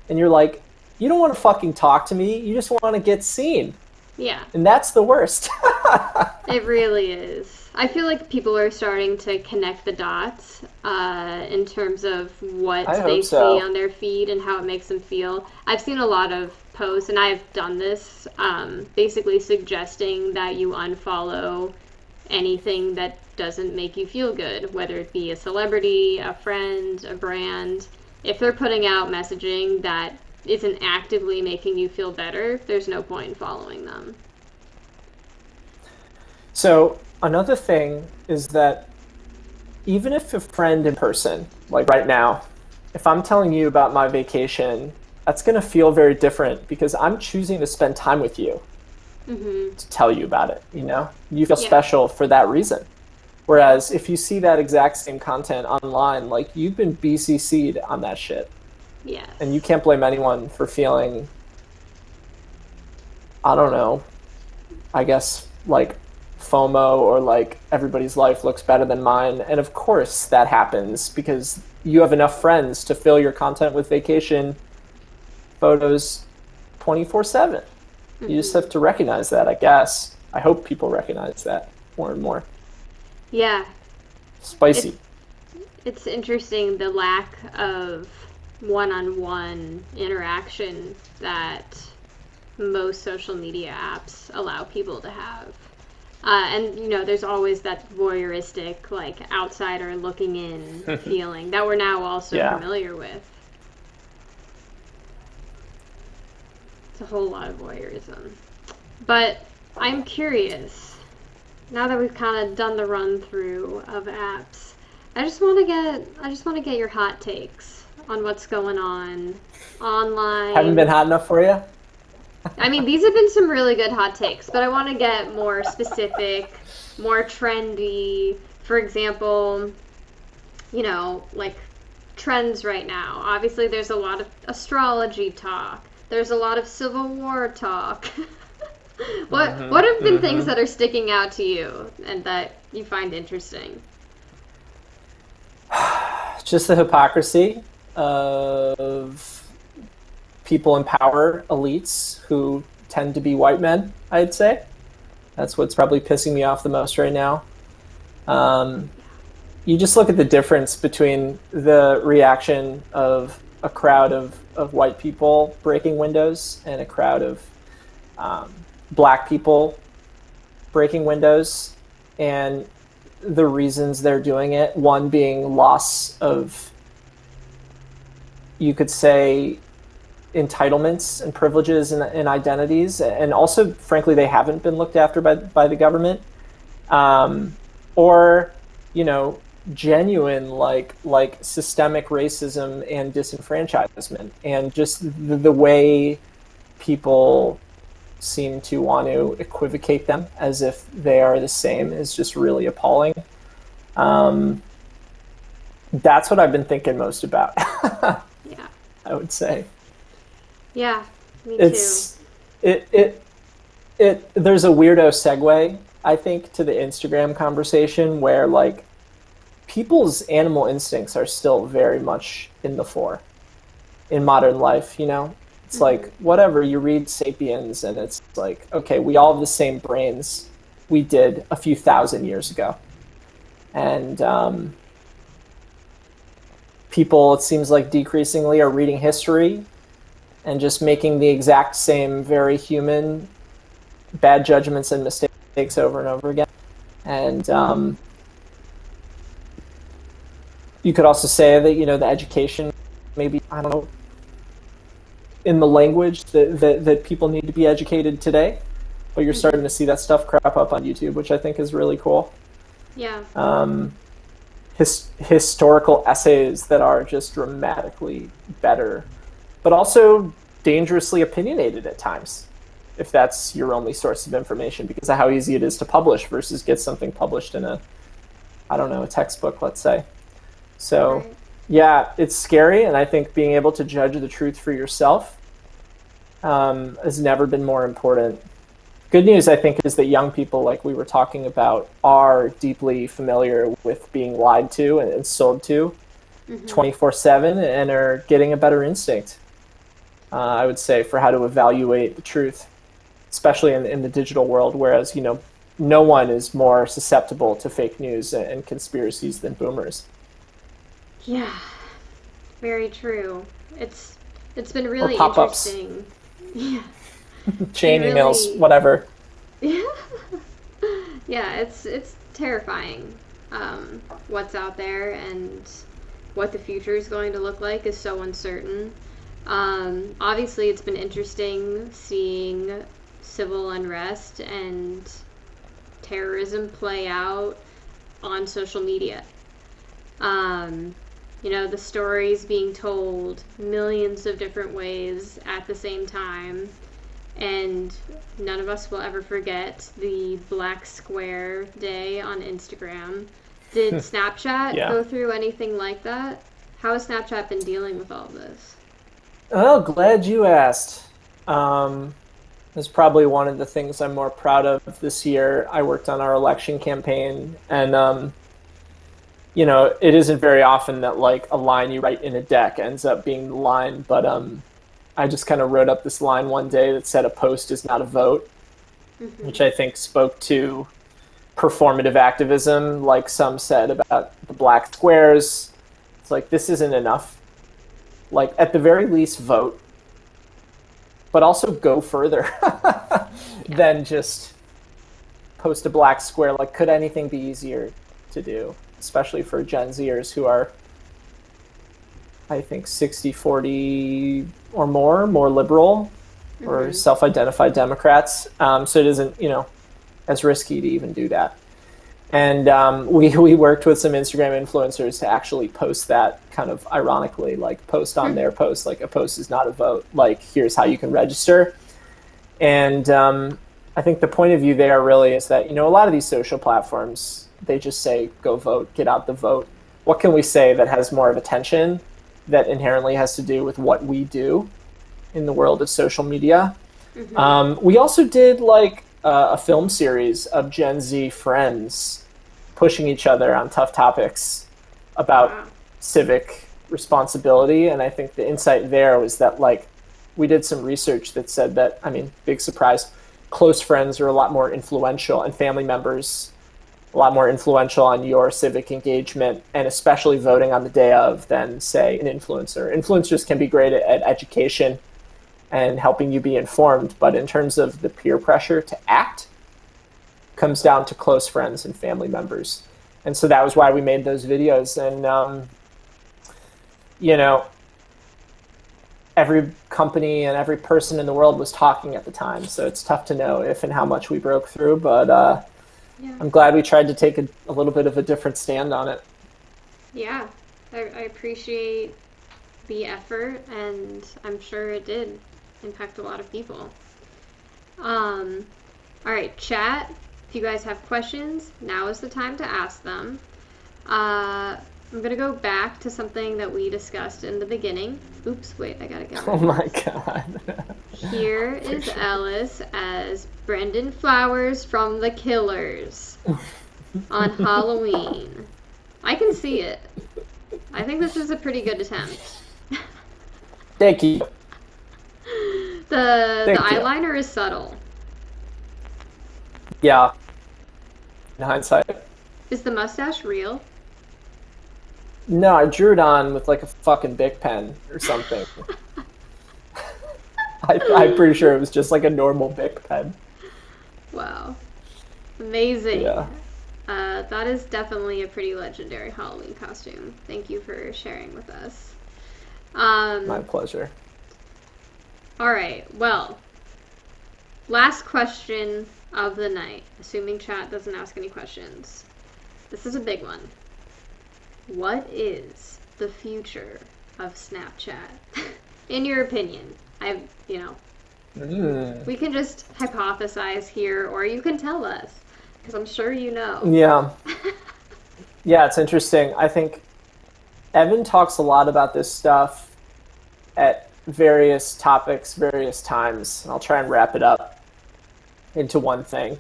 and you're like, you don't want to fucking talk to me, you just want to get seen. Yeah. And that's the worst. It really is. I feel like people are starting to connect the dots in terms of what they see on their feed and how it makes them feel. I've seen a lot of posts, and I've done this, basically suggesting that you unfollow anything that doesn't make you feel good, whether it be a celebrity, a friend, a brand. If they're putting out messaging that isn't actively making you feel better, there's no point in following them. So another thing is that even if a friend in person, like right now, if I'm telling you about my vacation, that's going to feel very different because I'm choosing to spend time with you to tell you about it, you know? You feel special for that reason. Whereas if you see that exact same content online, like you've been BCC'd on that shit. Yes. And you can't blame anyone for feeling, I don't know, I guess like FOMO or like everybody's life looks better than mine. And of course that happens because you have enough friends to fill your content with vacation photos 24/7. You just have to recognize that, I guess. I hope people recognize that more and more. Yeah. Spicy. It's interesting the lack of one-on-one interaction that most social media apps allow people to have. And, there's always that voyeuristic, like, outsider looking in feeling that we're now also familiar with. It's a whole lot of voyeurism. But I'm curious, now that we've kind of done the run-through of apps, I just want to get your hot takes on what's going on online. Haven't been hot enough for you? I mean, these have been some really good hot takes, but I want to get more specific, more trendy. For example, like trends right now. Obviously, there's a lot of astrology talk. There's a lot of Civil War talk. What have been things that are sticking out to you and that you find interesting? Just the hypocrisy of people in power, elites, who tend to be white men, I'd say. That's what's probably pissing me off the most right now. You just look at the difference between the reaction of a crowd of white people breaking windows and a crowd of black people breaking windows, and the reasons they're doing it. One being loss of, you could say, entitlements and privileges and identities, and also, frankly, they haven't been looked after by the government, or genuine like systemic racism and disenfranchisement, and just the way people seem to want to equivocate them as if they are the same is just really appalling. That's what I've been thinking most about. Yeah, I would say. Yeah, me too. There's a weirdo segue, I think, to the Instagram conversation where like people's animal instincts are still very much in the fore in modern life, It's like, whatever, you read Sapiens and it's like, okay, we all have the same brains we did a few thousand years ago. And people, it seems like, decreasingly are reading history and just making the exact same very human bad judgments and mistakes over and over again. And you could also say that, the education, maybe, I don't know, in the language that people need to be educated today, but you're starting to see that stuff crop up on YouTube, which I think is really cool. Yeah. Historical essays that are just dramatically better, but also dangerously opinionated at times, if that's your only source of information, because of how easy it is to publish versus get something published in a textbook, let's say. So, right. Yeah, it's scary, and I think being able to judge the truth for yourself has never been more important. Good news, I think, is that young people, like we were talking about, are deeply familiar with being lied to and sold to 24/7 and are getting a better instinct, I would say, for how to evaluate the truth, especially in the digital world, whereas, no one is more susceptible to fake news and conspiracies than boomers. Yeah, very true. It's been really interesting. Yeah. Chain emails, whatever. Yeah. Yeah, it's terrifying. What's out there and what the future is going to look like is so uncertain. Obviously, it's been interesting seeing civil unrest and terrorism play out on social media. The stories being told millions of different ways at the same time, and none of us will ever forget the Black Square Day on Instagram. Did Snapchat go through anything like that? How has Snapchat been dealing with all of this? Oh, glad you asked. It's probably one of the things I'm more proud of this year. I worked on our election campaign, and it isn't very often that like a line you write in a deck ends up being the line, but I just kind of wrote up this line one day that said a post is not a vote. which I think spoke to performative activism, like some said about the black squares. It's like, this isn't enough. Like, at the very least, vote, but also go further than just post a black square. Like, could anything be easier to do, especially for Gen Zers who are, I think, 60-40 or more liberal or self-identified Democrats. So it isn't, as risky to even do that. And we worked with some Instagram influencers to actually post that, kind of ironically, like post on their post, like, a post is not a vote, like, here's how you can register. And I think the point of view there really is that, a lot of these social platforms, they just say, go vote, get out the vote. What can we say that has more of attention, that inherently has to do with what we do in the world of social media? We also did like a film series of Gen Z friends pushing each other on tough topics about civic responsibility. And I think the insight there was that, like, we did some research that said that, big surprise, close friends are a lot more influential, and family members a lot more influential on your civic engagement, and especially voting on the day of, than, say, an influencer. Influencers can be great at education and helping you be informed, but in terms of the peer pressure to act, comes down to close friends and family members. And so that was why we made those videos. And every company and every person in the world was talking at the time, so it's tough to know if and how much we broke through, but I'm glad we tried to take a little bit of a different stand on it. Yeah, I appreciate the effort, and I'm sure it did impact a lot of people. All right, chat, if you guys have questions, now is the time to ask them. I'm going to go back to something that we discussed in the beginning. Oops, wait, I got to get Oh my God. Here is Ellis as Brendan Flowers from The Killers on Halloween. I can see it. I think this is a pretty good attempt. Thank you. The eyeliner is subtle. Yeah. In hindsight. Is the mustache real? No, I drew it on with like a fucking Bic pen or something. I'm pretty sure it was just like a normal Bic pen. Wow. Amazing. Yeah. That is definitely a pretty legendary Halloween costume. Thank you for sharing with us. My pleasure. All right, well, last question of the night, assuming chat doesn't ask any questions. This is a big one. What is the future of Snapchat? In your opinion? We can just hypothesize here, or you can tell us, because I'm sure you know. Yeah. Yeah, it's interesting. I think Evan talks a lot about this stuff at various topics, various times. I'll try and wrap it up into one thing.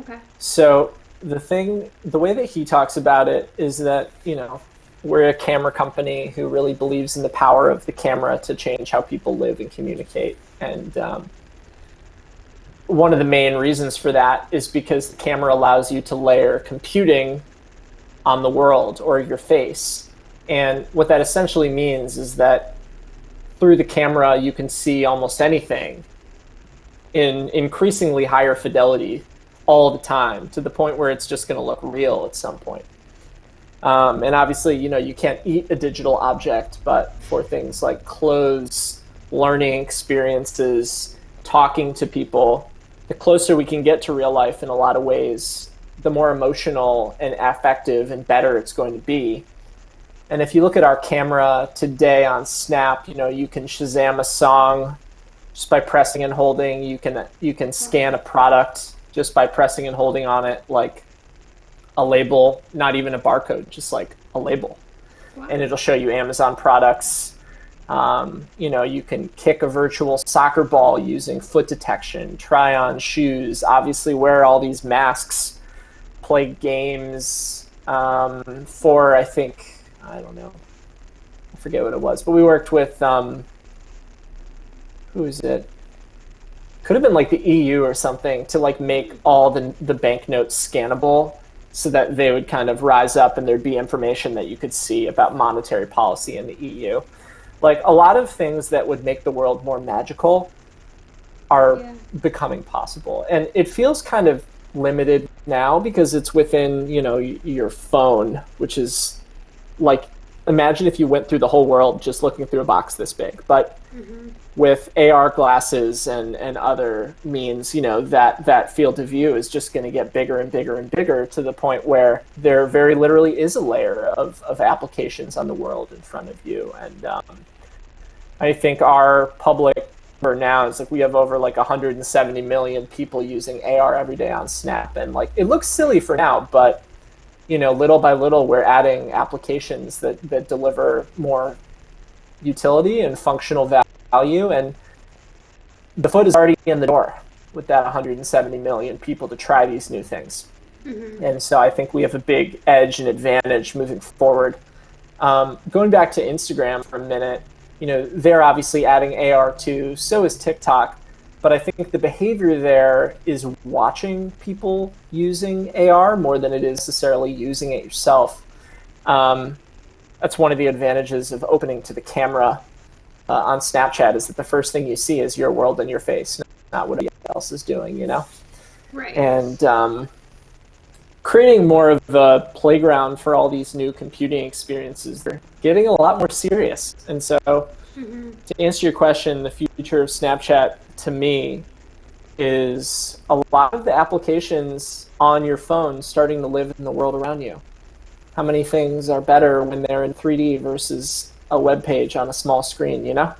Okay. So the way that he talks about it is that, we're a camera company who really believes in the power of the camera to change how people live and communicate. And one of the main reasons for that is because the camera allows you to layer computing on the world or your face. And what that essentially means is that through the camera, you can see almost anything in increasingly higher fidelity all the time, to the point where it's just going to look real at some point. And obviously, you can't eat a digital object, but for things like clothes, learning experiences, talking to people, the closer we can get to real life in a lot of ways, the more emotional and affective and better it's going to be. And if you look at our camera today on Snap, you can Shazam a song just by pressing and holding. You can scan a product just by pressing and holding on it, like a label, not even a barcode, just like a label. Wow. And it'll show you Amazon products. You can kick a virtual soccer ball using foot detection, try on shoes, obviously wear all these masks, play games for, I don't know, I forget what it was, but we worked with, who is it? could have been like the EU or something, to like make all the banknotes scannable so that they would kind of rise up and there'd be information that you could see about monetary policy in the EU. Like a lot of things that would make the world more magical are becoming possible. And it feels kind of limited now because it's within, you know, your phone, which is like, imagine if you went through the whole world just looking through a box this big. But with AR glasses and other means, you know, that field of view is just going to get bigger and bigger and bigger, to the point where there very literally is a layer of applications on the world in front of you. And I think our public now is like, we have over like 170 million people using AR every day on Snap. And like, it looks silly for now, but you know, little by little, we're adding applications that deliver more utility and functional value. And the foot is already in the door with that 170 million people to try these new things. And so I think we have a big edge and advantage moving forward. Going back to Instagram for a minute, you know, they're obviously adding AR too, so is TikTok. But I think the behavior there is watching people using AR more than it is necessarily using it yourself. That's one of the advantages of opening to the camera on Snapchat, is that the first thing you see is your world and your face, not what everybody else is doing, you know? Right. And creating more of a playground for all these new computing experiences, they're getting a lot more serious. And so to answer your question, the future of Snapchat to me is a lot of the applications on your phone starting to live in the world around you. How many things are better when they're in 3D versus a web page on a small screen, you know?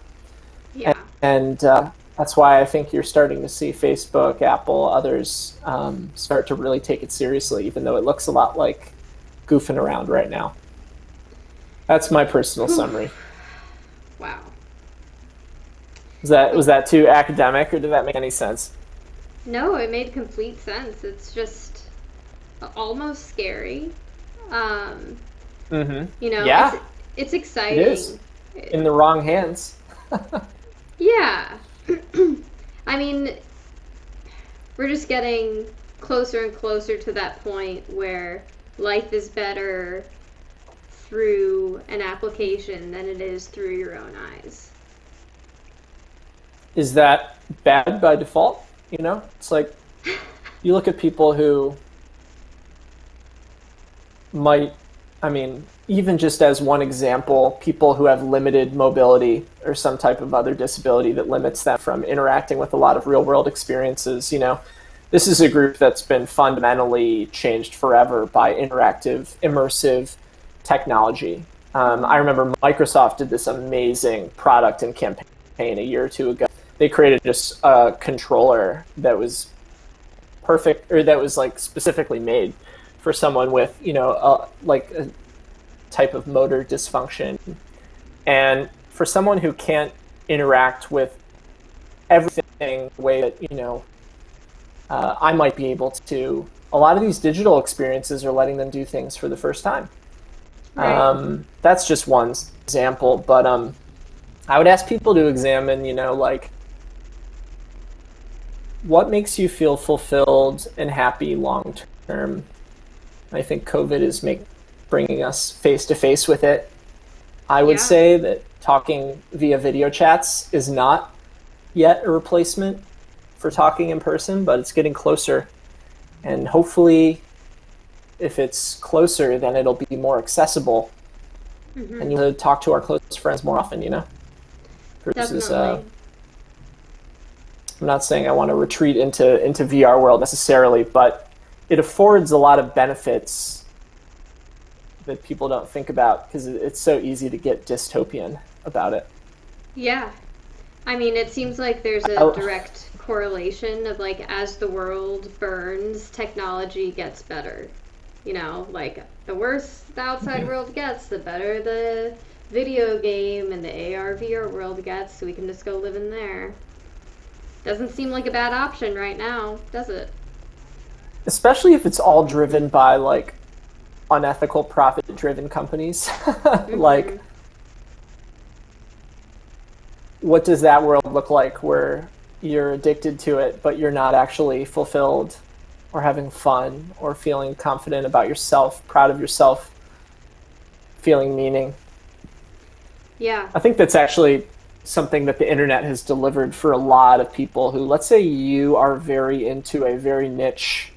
Yeah. And that's why I think you're starting to see Facebook, Apple, others start to really take it seriously, even though it looks a lot like goofing around right now. That's my personal summary. Wow. Was that too academic, or did that make any sense? No, it made complete sense. It's just almost scary. You know, yeah, it's exciting. It is. In the wrong hands. Yeah. I mean, we're just getting closer and closer to that point where life is better through an application than it is through your own eyes. Is that bad by default? You know, it's like you look at people who might, I mean, even just as one example, people who have limited mobility or some type of other disability that limits them from interacting with a lot of real world experiences. You know, this is a group that's been fundamentally changed forever by interactive, immersive technology. I remember Microsoft did this amazing product and campaign a year or two ago. They created just a controller that was perfect, or that was like specifically made for someone with, you know, like a type of motor dysfunction. And for someone who can't interact with everything the way that, you know, I might be able to, a lot of these digital experiences are letting them do things for the first time. Right. That's just one example, but I would ask people to examine, you know, like, what makes you feel fulfilled and happy long term? I think COVID is bringing us face to face with it. I would say that talking via video chats is not yet a replacement for talking in person, but it's getting closer. And hopefully, if it's closer, then it'll be more accessible. And you'll talk to our close friends more often, you know? Versus, Definitely. I'm not saying I want to retreat into VR world necessarily, but it affords a lot of benefits that people don't think about because it's so easy to get dystopian about it. Yeah. I mean, it seems like there's a direct correlation of, like, as the world burns, technology gets better. You know, like, the worse the outside world gets, the better the video game and the AR, VR world gets, so we can just go live in there. Doesn't seem like a bad option right now, does it? Especially if it's all driven by, like, unethical, profit-driven companies. Like, what does that world look like where you're addicted to it, but you're not actually fulfilled or having fun or feeling confident about yourself, proud of yourself, feeling meaning. Yeah. I think that's actually something that the internet has delivered for a lot of people who, let's say you are very into a very niche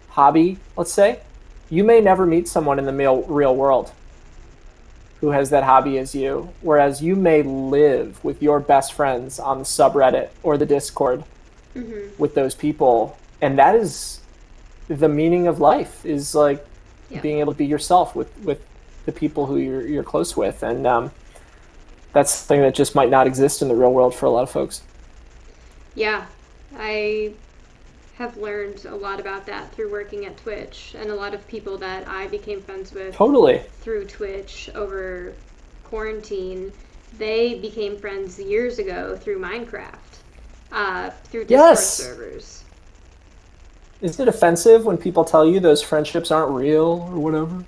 hobby, let's say, you may never meet someone in the real world who has that hobby as you, whereas you may live with your best friends on the subreddit or the Discord with those people, and that is the meaning of life, is like being able to be yourself with the people who you're close with, and that's something that just might not exist in the real world for a lot of folks. Yeah, I have learned a lot about that through working at Twitch, and a lot of people that I became friends with through Twitch over quarantine, they became friends years ago through Minecraft, through Discord servers. Isn't it offensive when people tell you those friendships aren't real or whatever?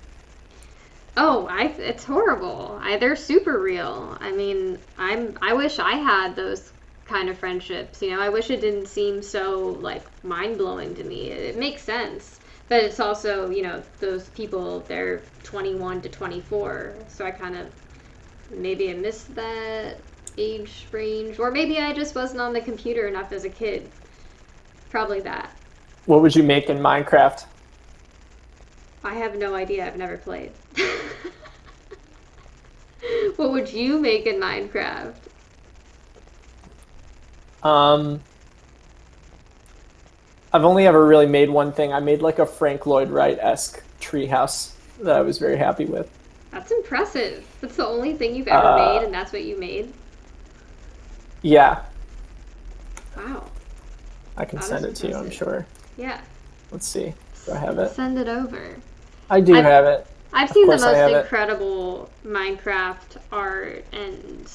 Oh, it's horrible. They're super real. I mean, I wish I had those kind of friendships. You know, I wish it didn't seem so like mind-blowing to me. It makes sense, but it's also, you know, those people, they're 21 to 24, so I kind of maybe I missed that age range, or maybe I just wasn't on the computer enough as a kid. Probably that. What would you make in Minecraft? I have no idea. I've never played. What would you make in Minecraft? I've only ever really made one thing. I made like a Frank Lloyd Wright-esque treehouse that I was very happy with. That's impressive. That's the only thing you've ever made, and that's what you made? Yeah. Wow. I can send it to you, I'm sure. Yeah. Let's see. Do I have it? Send it over. I do have it. I've seen the most incredible Minecraft art, and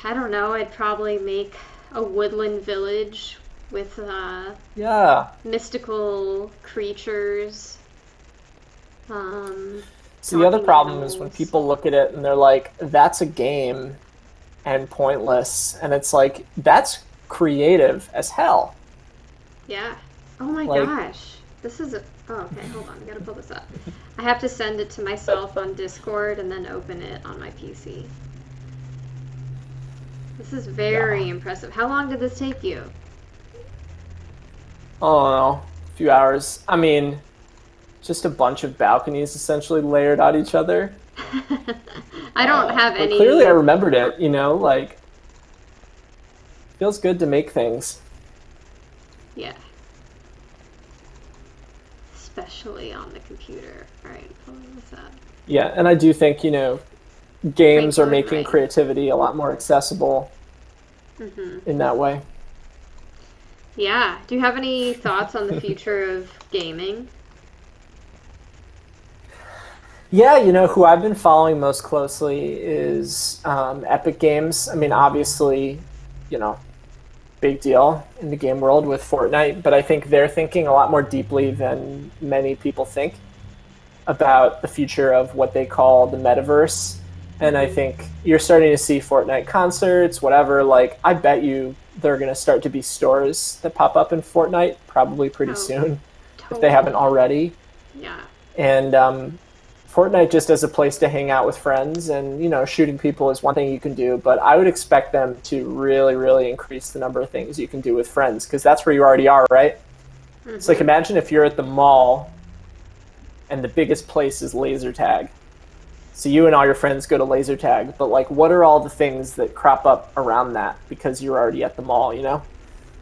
I don't know, I'd probably make a woodland village with mystical creatures. So the other problem is when people look at it and they're like, that's a game and pointless, and it's like, that's creative as hell. Yeah. Oh my gosh. This is oh, okay, hold on. I gotta pull this up. I have to send it to myself on Discord and then open it on my PC. This is very impressive. How long did this take you? Oh, no. A few hours. I mean, just a bunch of balconies essentially layered on each other. I don't have any. Clearly I remembered it, you know, like, feels good to make things. Yeah. Especially on the computer. Alright, pulling this up. Yeah, and I do think, you know, games are making creativity a lot more accessible in that way. Yeah. Do you have any thoughts on the future of gaming? Yeah, you know, who I've been following most closely is Epic Games. I mean, obviously, you know, big deal in the game world with Fortnite, but I think they're thinking a lot more deeply than many people think about the future of what they call the metaverse. And I think you're starting to see Fortnite concerts, whatever. Like, I bet you there are going to start to be stores that pop up in Fortnite probably pretty soon, if they haven't already. Yeah. And Fortnite just as a place to hang out with friends, and, you know, shooting people is one thing you can do, but I would expect them to really, really increase the number of things you can do with friends, because that's where you already are, right? It's like, imagine if you're at the mall and the biggest place is laser tag. So you and all your friends go to laser tag, but like, what are all the things that crop up around that because you're already at the mall, you know?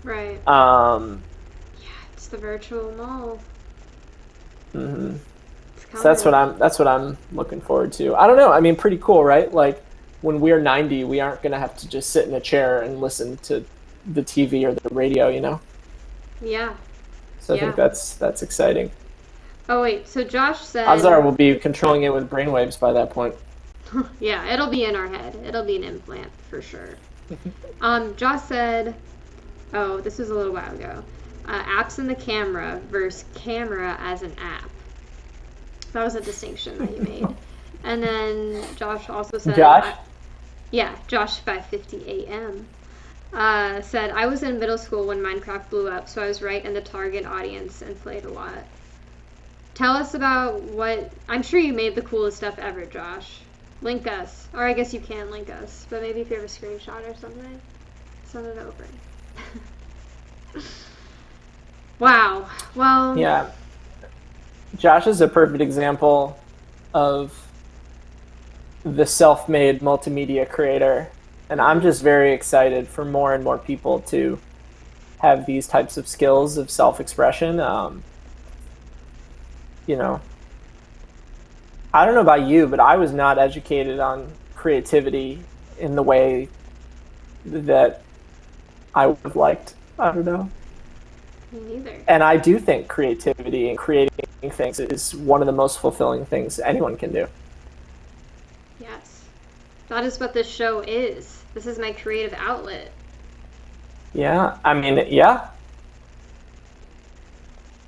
Right. Yeah, it's the virtual mall. So that's what I'm looking forward to. I don't know. I mean, pretty cool, right? Like, when we're 90, we aren't gonna have to just sit in a chair and listen to the TV or the radio, you know? Yeah. So I think that's exciting. Oh wait, so Josh said Odds are we'll be controlling it with brainwaves by that point. Yeah, it'll be in our head. It'll be an implant for sure. Josh said, oh, this was a little while ago. Apps in the camera versus camera as an app. That was a distinction that you made. And then Josh also said... Josh? Yeah, Josh 5:50 a.m. said, I was in middle school when Minecraft blew up, so I was right in the target audience and played a lot. Tell us about what... I'm sure you made the coolest stuff ever, Josh. Link us. Or I guess you can link us, but maybe if you have a screenshot or something, send it over. Wow. Well... Yeah. Josh is a perfect example of the self-made multimedia creator, and I'm just very excited for more and more people to have these types of skills of self-expression. You know, I don't know about you, but I was not educated on creativity in the way that I would have liked. I don't know. Me neither. And I do think creativity and creating things is one of the most fulfilling things anyone can do. Yes. That is what this show is. This is my creative outlet. Yeah, I mean, yeah.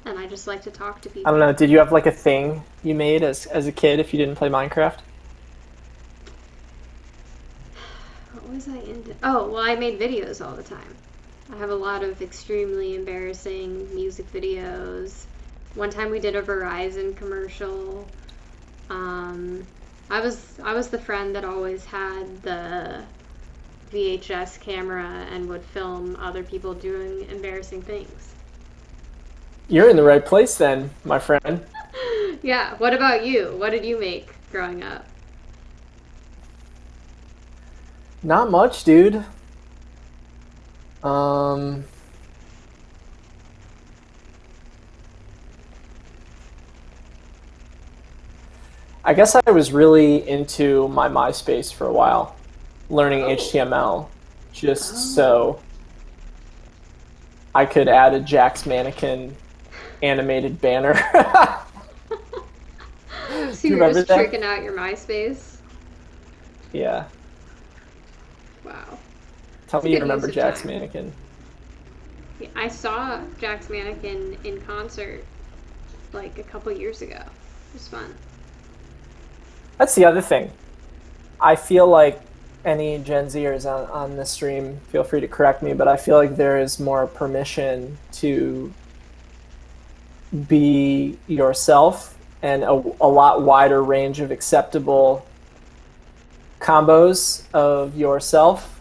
And I just like to talk to people. I don't know, did you have like a thing you made as a kid if you didn't play Minecraft? What was I into? Oh, well, I made videos all the time. I have a lot of extremely embarrassing music videos. One time we did a Verizon commercial. I was the friend that always had the VHS camera and would film other people doing embarrassing things. You're in the right place then, my friend. Yeah, what about you? What did you make growing up? Not much, dude. I guess I was really into my MySpace for a while, learning HTML, just so I could add a Jax Mannequin animated banner. So you were just tricking out your MySpace? Yeah. Wow. Tell me you remember Jax Mannequin. Yeah, I saw Jax Mannequin in concert like a couple years ago. It was fun. That's the other thing. I feel like any Gen Zers on this stream, feel free to correct me, but I feel like there is more permission to be yourself and a lot wider range of acceptable combos of yourself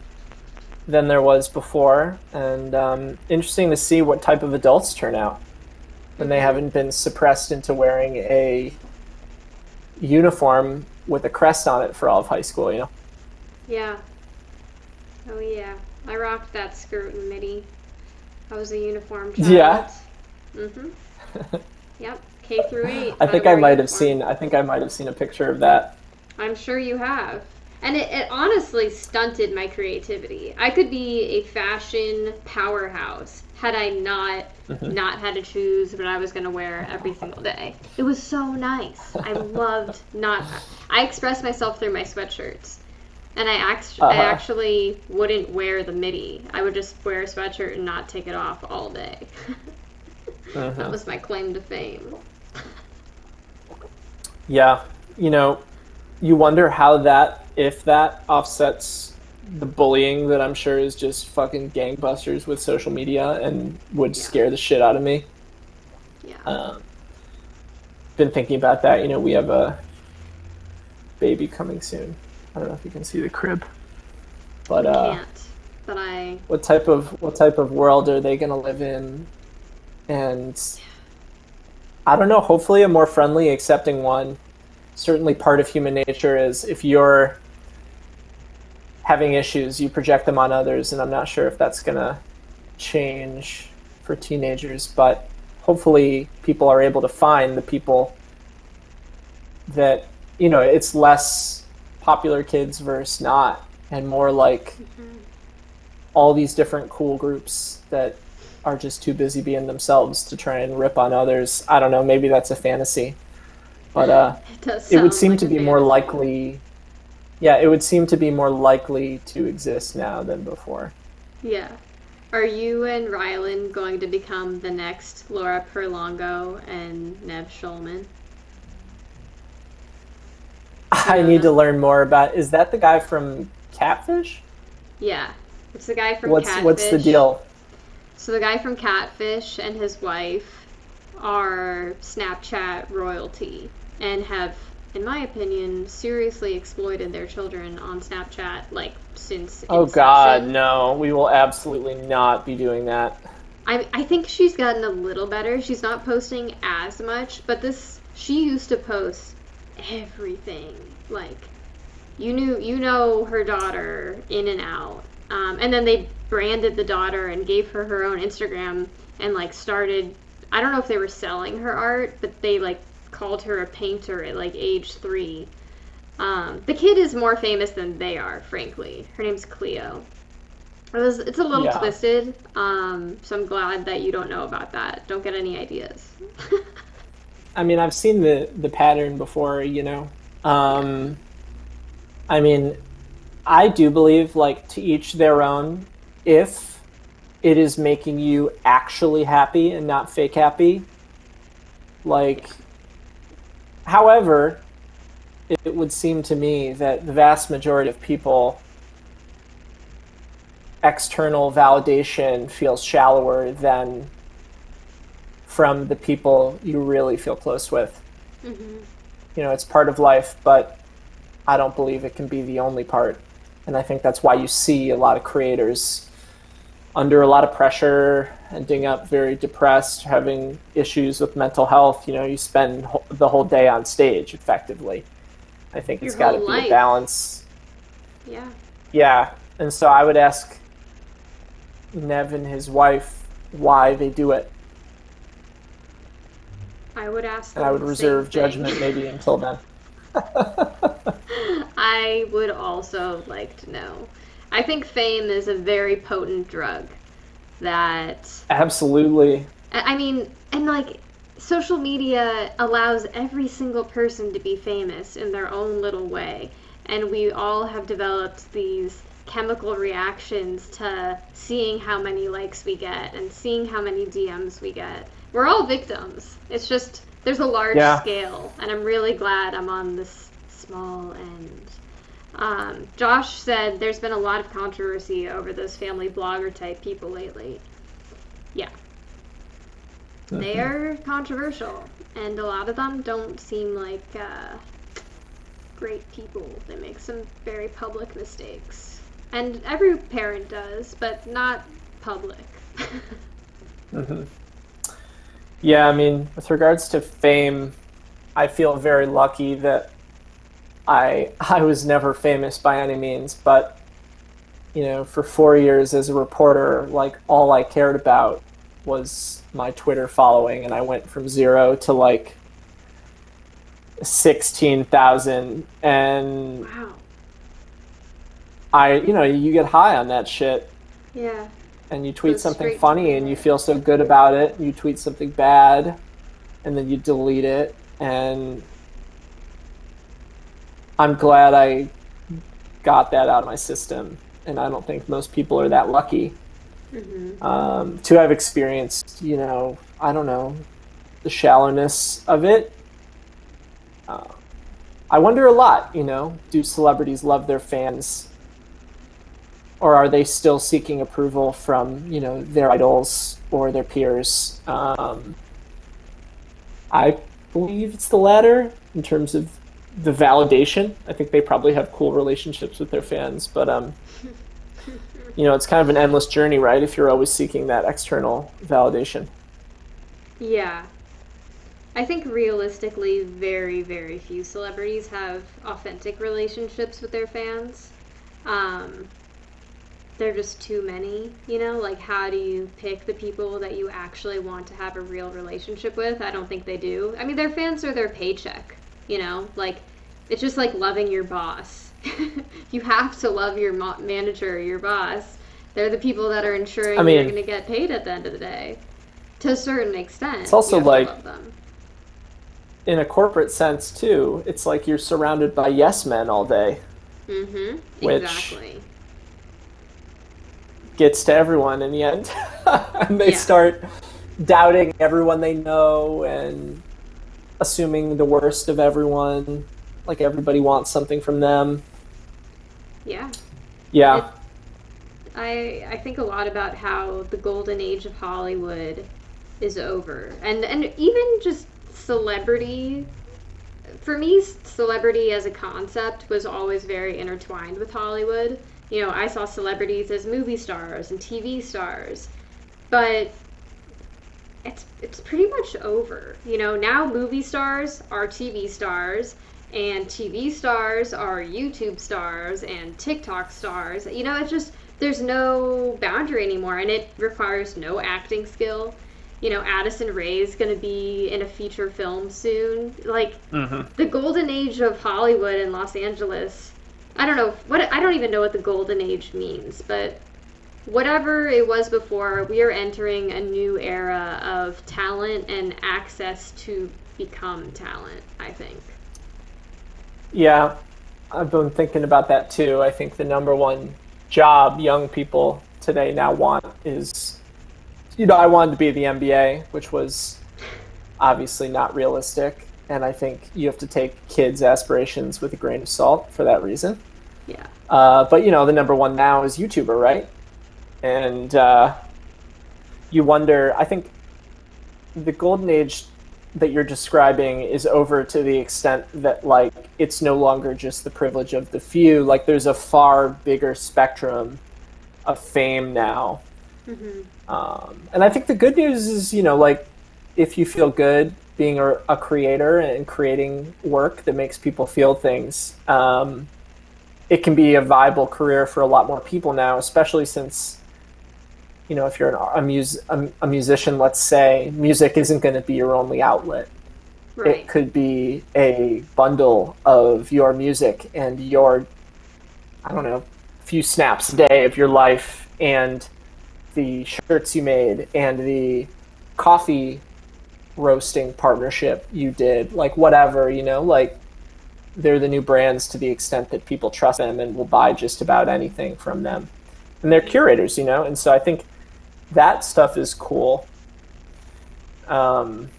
than there was before. And interesting to see what type of adults turn out when they haven't been suppressed into wearing a uniform with a crest on it for all of high school, you know? Yeah. Oh yeah. I rocked that skirt and midi. I was a uniform child. Yeah. Mhm. Yep. K through 8. I think I might have seen a picture of that. I'm sure you have. And it honestly stunted my creativity. I could be a fashion powerhouse had I not had to choose what I was going to wear every single day. It was so nice. I loved I expressed myself through my sweatshirts. And I actually wouldn't wear the midi. I would just wear a sweatshirt and not take it off all day. That was my claim to fame. Yeah. You know, you wonder how if that offsets the bullying that I'm sure is just fucking gangbusters with social media and would scare the shit out of me. Yeah. Been thinking about that. You know, we have a baby coming soon. I don't know if you can see the crib, but I can't. But I. What type of world are they gonna live in? And I don't know. Hopefully, a more friendly, accepting one. Certainly, part of human nature is if you're having issues, you project them on others, and I'm not sure if that's gonna change for teenagers. But hopefully, people are able to find the people that, you know, it's less popular kids versus not, and more like all these different cool groups that are just too busy being themselves to try and rip on others. I don't know, maybe that's a fantasy, but it would seem to be more likely. Yeah, it would seem to be more likely to exist now than before. Yeah. Are you and Rylan going to become the next Laura Perlongo and Nev Schulman? I need to learn more about. Is that the guy from Catfish? Yeah. It's the guy from What's the Catfish. deal? So the guy from Catfish and his wife are Snapchat royalty and have, in my opinion, seriously exploited their children on Snapchat like since Oh God, inception. no. We will absolutely not be doing that. I think she's gotten a little better. She's not posting as much, but she used to post everything. Like you know her daughter in and out. And then they branded the daughter and gave her her own Instagram and like started. I don't know if they were selling her art, but they like called her a painter at like age 3. The kid is more famous than they are, frankly. Her name's Cleo. It's a little Yeah. twisted, so I'm glad that you don't know about that. Don't get any ideas. I mean, I've seen the pattern before, you know. Yeah. I mean, I do believe, like, to each their own. If it is making you actually happy and not fake happy, like, however, it would seem to me that the vast majority of people, external validation feels shallower than from the people you really feel close with. Hmm. You know, it's part of life, but I don't believe it can be the only part. And I think that's why you see a lot of creators under a lot of pressure, ending up very depressed, having issues with mental health. You know, you spend the whole day on stage effectively. I think Your it's got to whole be a life. balance. Yeah. Yeah. And so I would ask Nev and his wife why they do it. I would ask And I them would the same reserve thing. judgment maybe until then. I would also like to know. I think fame is a very potent drug that Absolutely. I mean, and like social media allows every single person to be famous in their own little way. And we all have developed these chemical reactions to seeing how many likes we get and seeing how many DMs we get. We're all victims. It's just there's a large Yeah. scale, and I'm really glad I'm on this small end. Josh said there's been a lot of controversy over those family blogger type people lately. Yeah, they are controversial, and a lot of them don't seem like great people. They make some very public mistakes. And every parent does, but not public. Mm-hmm. Yeah, I mean, with regards to fame, I feel very lucky that I was never famous by any means, but you know, for 4 years as a reporter, like all I cared about was my Twitter following, and I went from 0 to like 16,000, and Wow. you know, you get high on that shit, Yeah. and you tweet Goes something straight to funny, the and you head. feel so good about it. You tweet something bad, and then you delete it, and I'm glad I got that out of my system, and I don't think most people are that lucky to have experienced, you know, I don't know, the shallowness of it. I wonder a lot, you know, do celebrities love their fans, or are they still seeking approval from, you know, their idols or their peers? I believe it's the latter in terms of the validation. I think they probably have cool relationships with their fans, but you know, it's kind of an endless journey, right? If you're always seeking that external validation. Yeah. I think realistically, very, very few celebrities have authentic relationships with their fans. Um, they're just too many, you know? Like, how do you pick the people that you actually want to have a real relationship with? I don't think they do. I mean, their fans are their paycheck, you know? Like, it's just like loving your boss. You have to love your manager or your boss. They're the people that are ensuring I you're mean, going to get paid at the end of the day. To a certain extent, it's also you have like, to love them. in a corporate sense too, it's like you're surrounded by yes men all day, Mm-hmm. which Exactly. gets to everyone in the end. And they Yeah. start doubting everyone they know and assuming the worst of everyone, like everybody wants something from them. Yeah. It, Yeah. I think a lot about how the golden age of Hollywood is over, and even just celebrity. For me, celebrity as a concept was always very intertwined with Hollywood. You know, I saw celebrities as movie stars and TV stars, but it's pretty much over. You know, now movie stars are TV stars, and TV stars are YouTube stars and TikTok stars. You know, it's just there's no boundary anymore, and it requires no acting skill. You know, Addison Rae's going to be in a feature film soon. Like, the golden age of Hollywood and Los Angeles, I don't even know what the golden age means, but whatever it was before, we are entering a new era of talent and access to become talent, I think. Yeah, I've been thinking about that too. I think the number one job young people today now want is, you know, I wanted to be the NBA, which was obviously not realistic. And I think you have to take kids' aspirations with a grain of salt for that reason. Yeah. But, you know, the number one now is YouTuber, right? And you wonder, I think the golden age that you're describing is over to the extent that, like, it's no longer just the privilege of the few. Like, there's a far bigger spectrum of fame now. And I think the good news is, you know, like, if you feel good being a creator and creating work that makes people feel things, it can be a viable career for a lot more people now, especially since, you know, if you're a musician, let's say, music isn't going to be your only outlet. Right. It could be a bundle of your music and your, I don't know, few snaps a day of your life, and the shirts you made, and the coffee roasting partnership you did, like, whatever, you know, like, they're the new brands to the extent that people trust them and will buy just about anything from them. And they're curators, you know, and so I think that stuff is cool. Going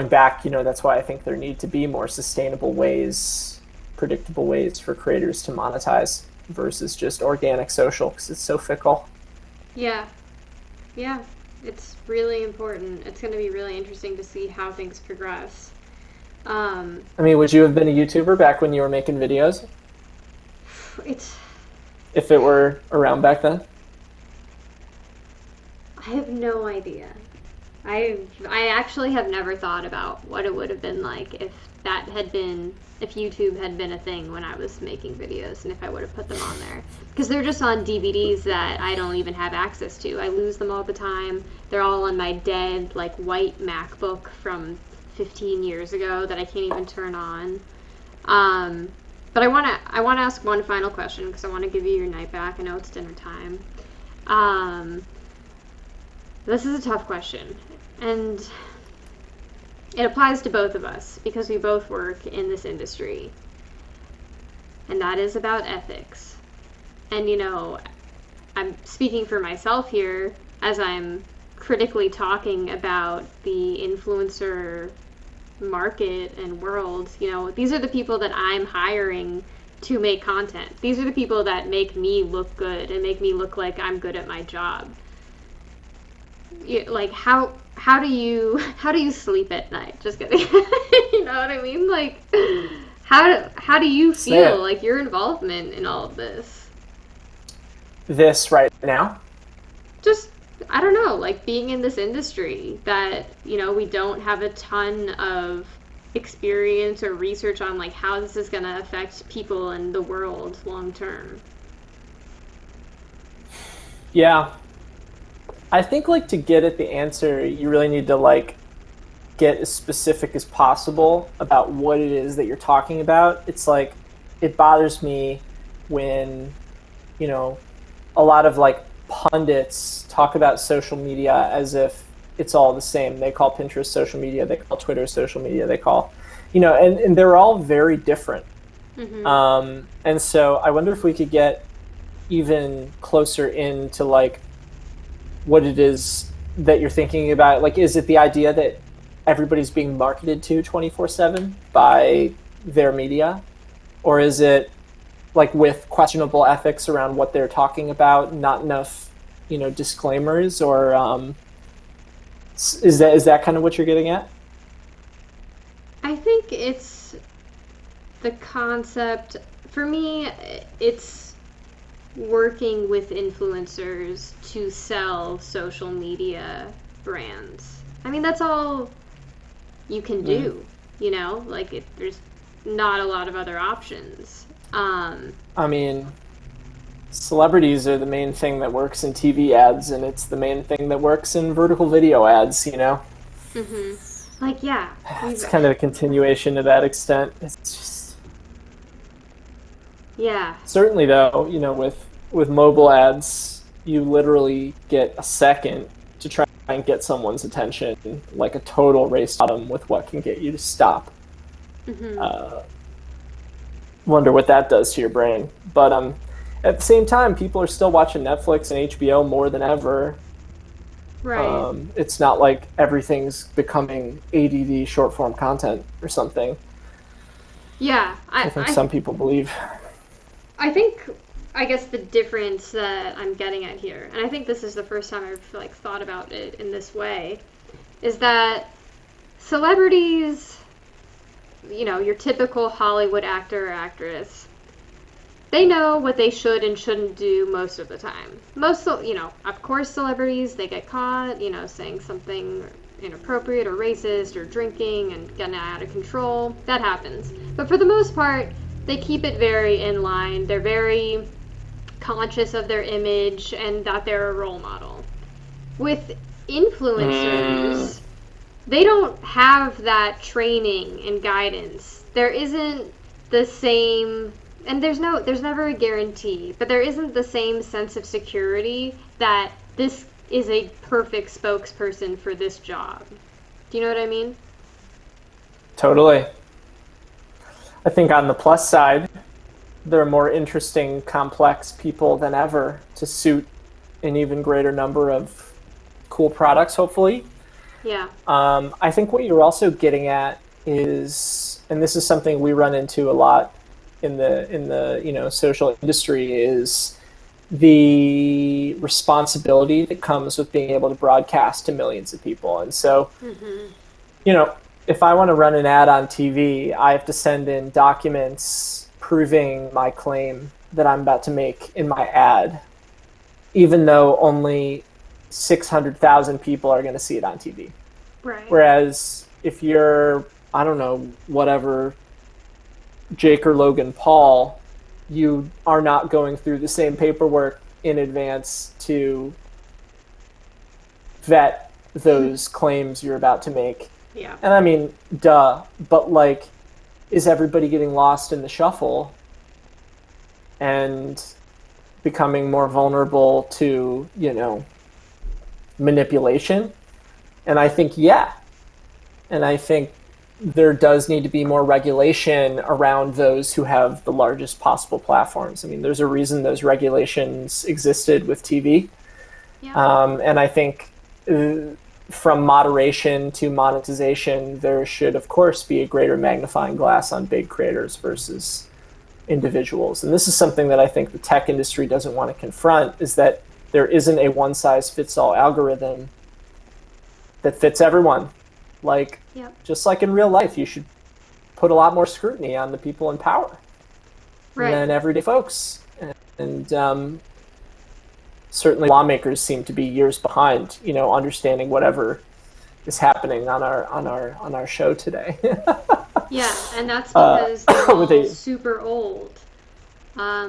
back, you know, that's why I think there need to be more sustainable ways, predictable ways for creators to monetize versus just organic social, because it's so fickle. Yeah, it's really important. It's going to be really interesting to see how things progress. I mean, would you have been a YouTuber back when you were making videos? If it were around back then? I have no idea. I actually have never thought about what it would have been like if YouTube had been a thing when I was making videos, and if I would have put them on there. Because they're just on DVDs that I don't even have access to. I lose them all the time. They're all on my dead, like, white MacBook from 15 years ago that I can't even turn on. But I want to ask one final question, because I want to give you your night back. I know it's dinner time. This is a tough question, and it applies to both of us because we both work in this industry, and that is about ethics. And, you know, I'm speaking for myself here as I'm critically talking about the influencer market and world. You know, these are the people that I'm hiring to make content. These are the people that make me look good and make me look like I'm good at my job. Like, how do you sleep at night? Just kidding. You know what I mean? Like, how do you feel like your involvement in all of this? This right now? Just, I don't know, like, being in this industry that, you know, we don't have a ton of experience or research on, like, how this is going to affect people in the world long term. Yeah. I think, like, to get at the answer, you really need to, like, get as specific as possible about what it is that you're talking about. It's like, it bothers me when, you know, a lot of, like, pundits talk about social media as if it's all the same. They call Pinterest social media, they call Twitter social media, they call, you know, and they're all very different. Mm-hmm. And so I wonder if we could get even closer into, like, what it is that you're thinking about. Like, is it the idea that everybody's being marketed to 24/7 by their media? Or is it like with questionable ethics around what they're talking about, not enough, disclaimers, or is that kind of what you're getting at? I think it's the concept, for me, it's working with influencers to sell social media brands. I mean, that's all you can do, there's not a lot of other options. I mean, celebrities are the main thing that works in TV ads, and it's the main thing that works in vertical video ads, Mm-hmm. Like, yeah. It's kind of a continuation to that extent. It's just... Yeah. Certainly, though, with mobile ads, you literally get a second to try and get someone's attention, like a total race bottom with what can get you to stop. Mm-hmm. Wonder what that does to your brain. But at the same time, people are still watching Netflix and HBO more than ever. Right. It's not like everything's becoming ADD short form content or something. Yeah. I think some people believe. I guess the difference that I'm getting at here, and I think this is the first time I've thought about it in this way, is that celebrities, your typical Hollywood actor or actress, they know what they should and shouldn't do most of the time. Of course, celebrities, they get caught, saying something inappropriate or racist or drinking and getting out of control. That happens. But for the most part, they keep it very in line. They're very conscious of their image and that they're a role model. With influencers, they don't have that training and guidance. There isn't the same, and there's never a guarantee, but there isn't the same sense of security that this is a perfect spokesperson for this job. Do you know what I mean? Totally. I think on the plus side, there are more interesting, complex people than ever to suit an even greater number of cool products, hopefully. Yeah. I think what you're also getting at is, and this is something we run into a lot in the social industry, is the responsibility that comes with being able to broadcast to millions of people. And so, if I want to run an ad on TV, I have to send in documents proving my claim that I'm about to make in my ad, even though only 600,000 people are going to see it on TV. Right. Whereas if you're, I don't know, whatever, Jake or Logan Paul, you are not going through the same paperwork in advance to vet those claims you're about to make. Yeah. And I mean, duh, but is everybody getting lost in the shuffle and becoming more vulnerable to, manipulation? And I think, yeah. And I think there does need to be more regulation around those who have the largest possible platforms. I mean, there's a reason those regulations existed with TV. Yeah. And I think from moderation to monetization, there should, of course, be a greater magnifying glass on big creators versus individuals. And this is something that I think the tech industry doesn't want to confront, is that there isn't a one-size-fits-all algorithm that fits everyone. Just like in real life, you should put a lot more scrutiny on the people in power than everyday folks. And certainly lawmakers seem to be years behind, understanding whatever is happening on our show today. Yeah, and that's because they're all super old. I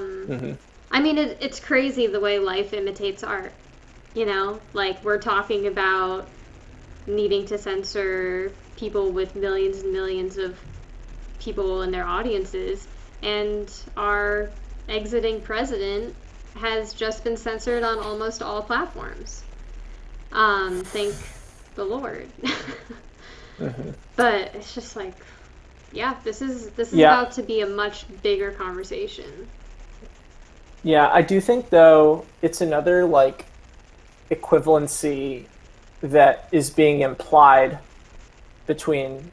mean, it's crazy the way life imitates art. We're talking about needing to censor people with millions and millions of people in their audiences, and our exiting president has just been censored on almost all platforms. Thank the Lord. But it's just this is about to be a much bigger conversation. Yeah, I do think, though, it's another equivalency that is being implied between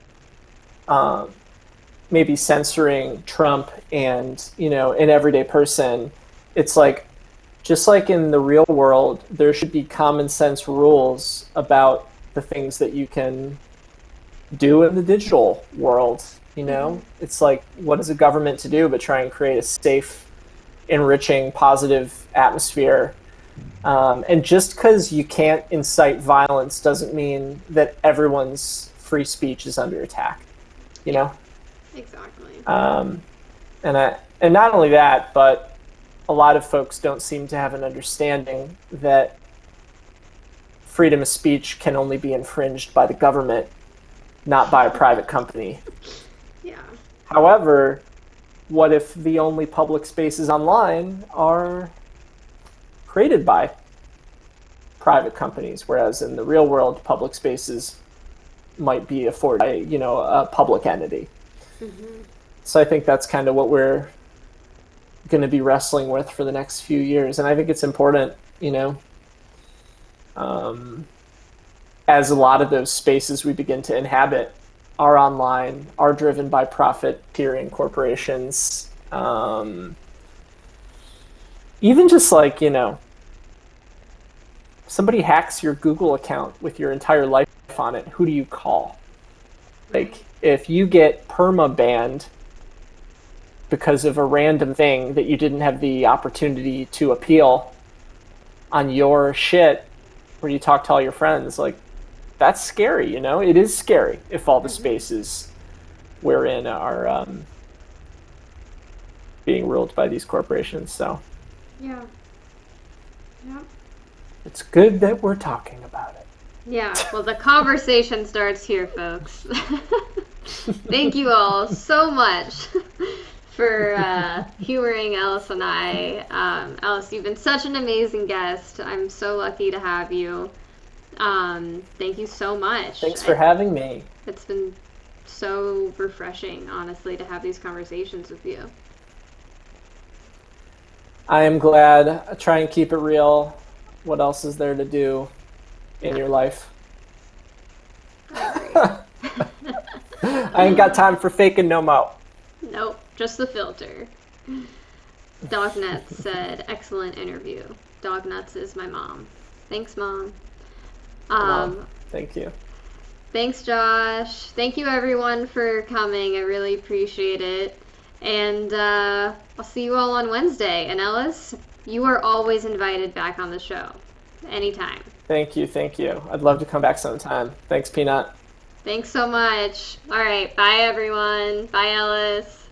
maybe censoring Trump and, an everyday person, it's like, just like in the real world, there should be common sense rules about the things that you can do in the digital world. It's like, what is a government to do but try and create a safe, enriching, positive atmosphere? And just because you can't incite violence doesn't mean that everyone's free speech is under attack. Exactly. And not only that, but a lot of folks don't seem to have an understanding that freedom of speech can only be infringed by the government, not by a private company. Yeah. However, what if the only public spaces online are created by private companies, whereas in the real world, public spaces might be afforded by, a public entity? Mm-hmm. So I think that's kind of what we're going to be wrestling with for the next few years. And I think it's important, as a lot of those spaces we begin to inhabit are online, are driven by profiteering corporations. Even just like, somebody hacks your Google account with your entire life on it, who do you call? Like, if you get perma-banned because of a random thing that you didn't have the opportunity to appeal on your shit where you talk to all your friends, like, that's scary, It is scary if all the spaces we're in are being ruled by these corporations. So yeah. It's good that we're talking about it. Yeah, well, the conversation starts here, folks. Thank you all so much for humoring Ellis and I. Ellis, you've been such an amazing guest. I'm so lucky to have you. Thank you so much. Thanks for having me. It's been so refreshing, honestly, to have these conversations with you. I am glad. I try and keep it real. What else is there to do in your life? I ain't got time for faking no mo. Nope, just the filter. Dognuts said, excellent interview. Dognuts is my mom. Thanks, Mom. Thank you. Thanks, Josh. Thank you, everyone, for coming. I really appreciate it. And I'll see you all on Wednesday. And Ellis, you are always invited back on the show. Anytime. Thank you. I'd love to come back sometime. Thanks, Peanut. Thanks so much. All right. Bye, everyone. Bye, Ellis.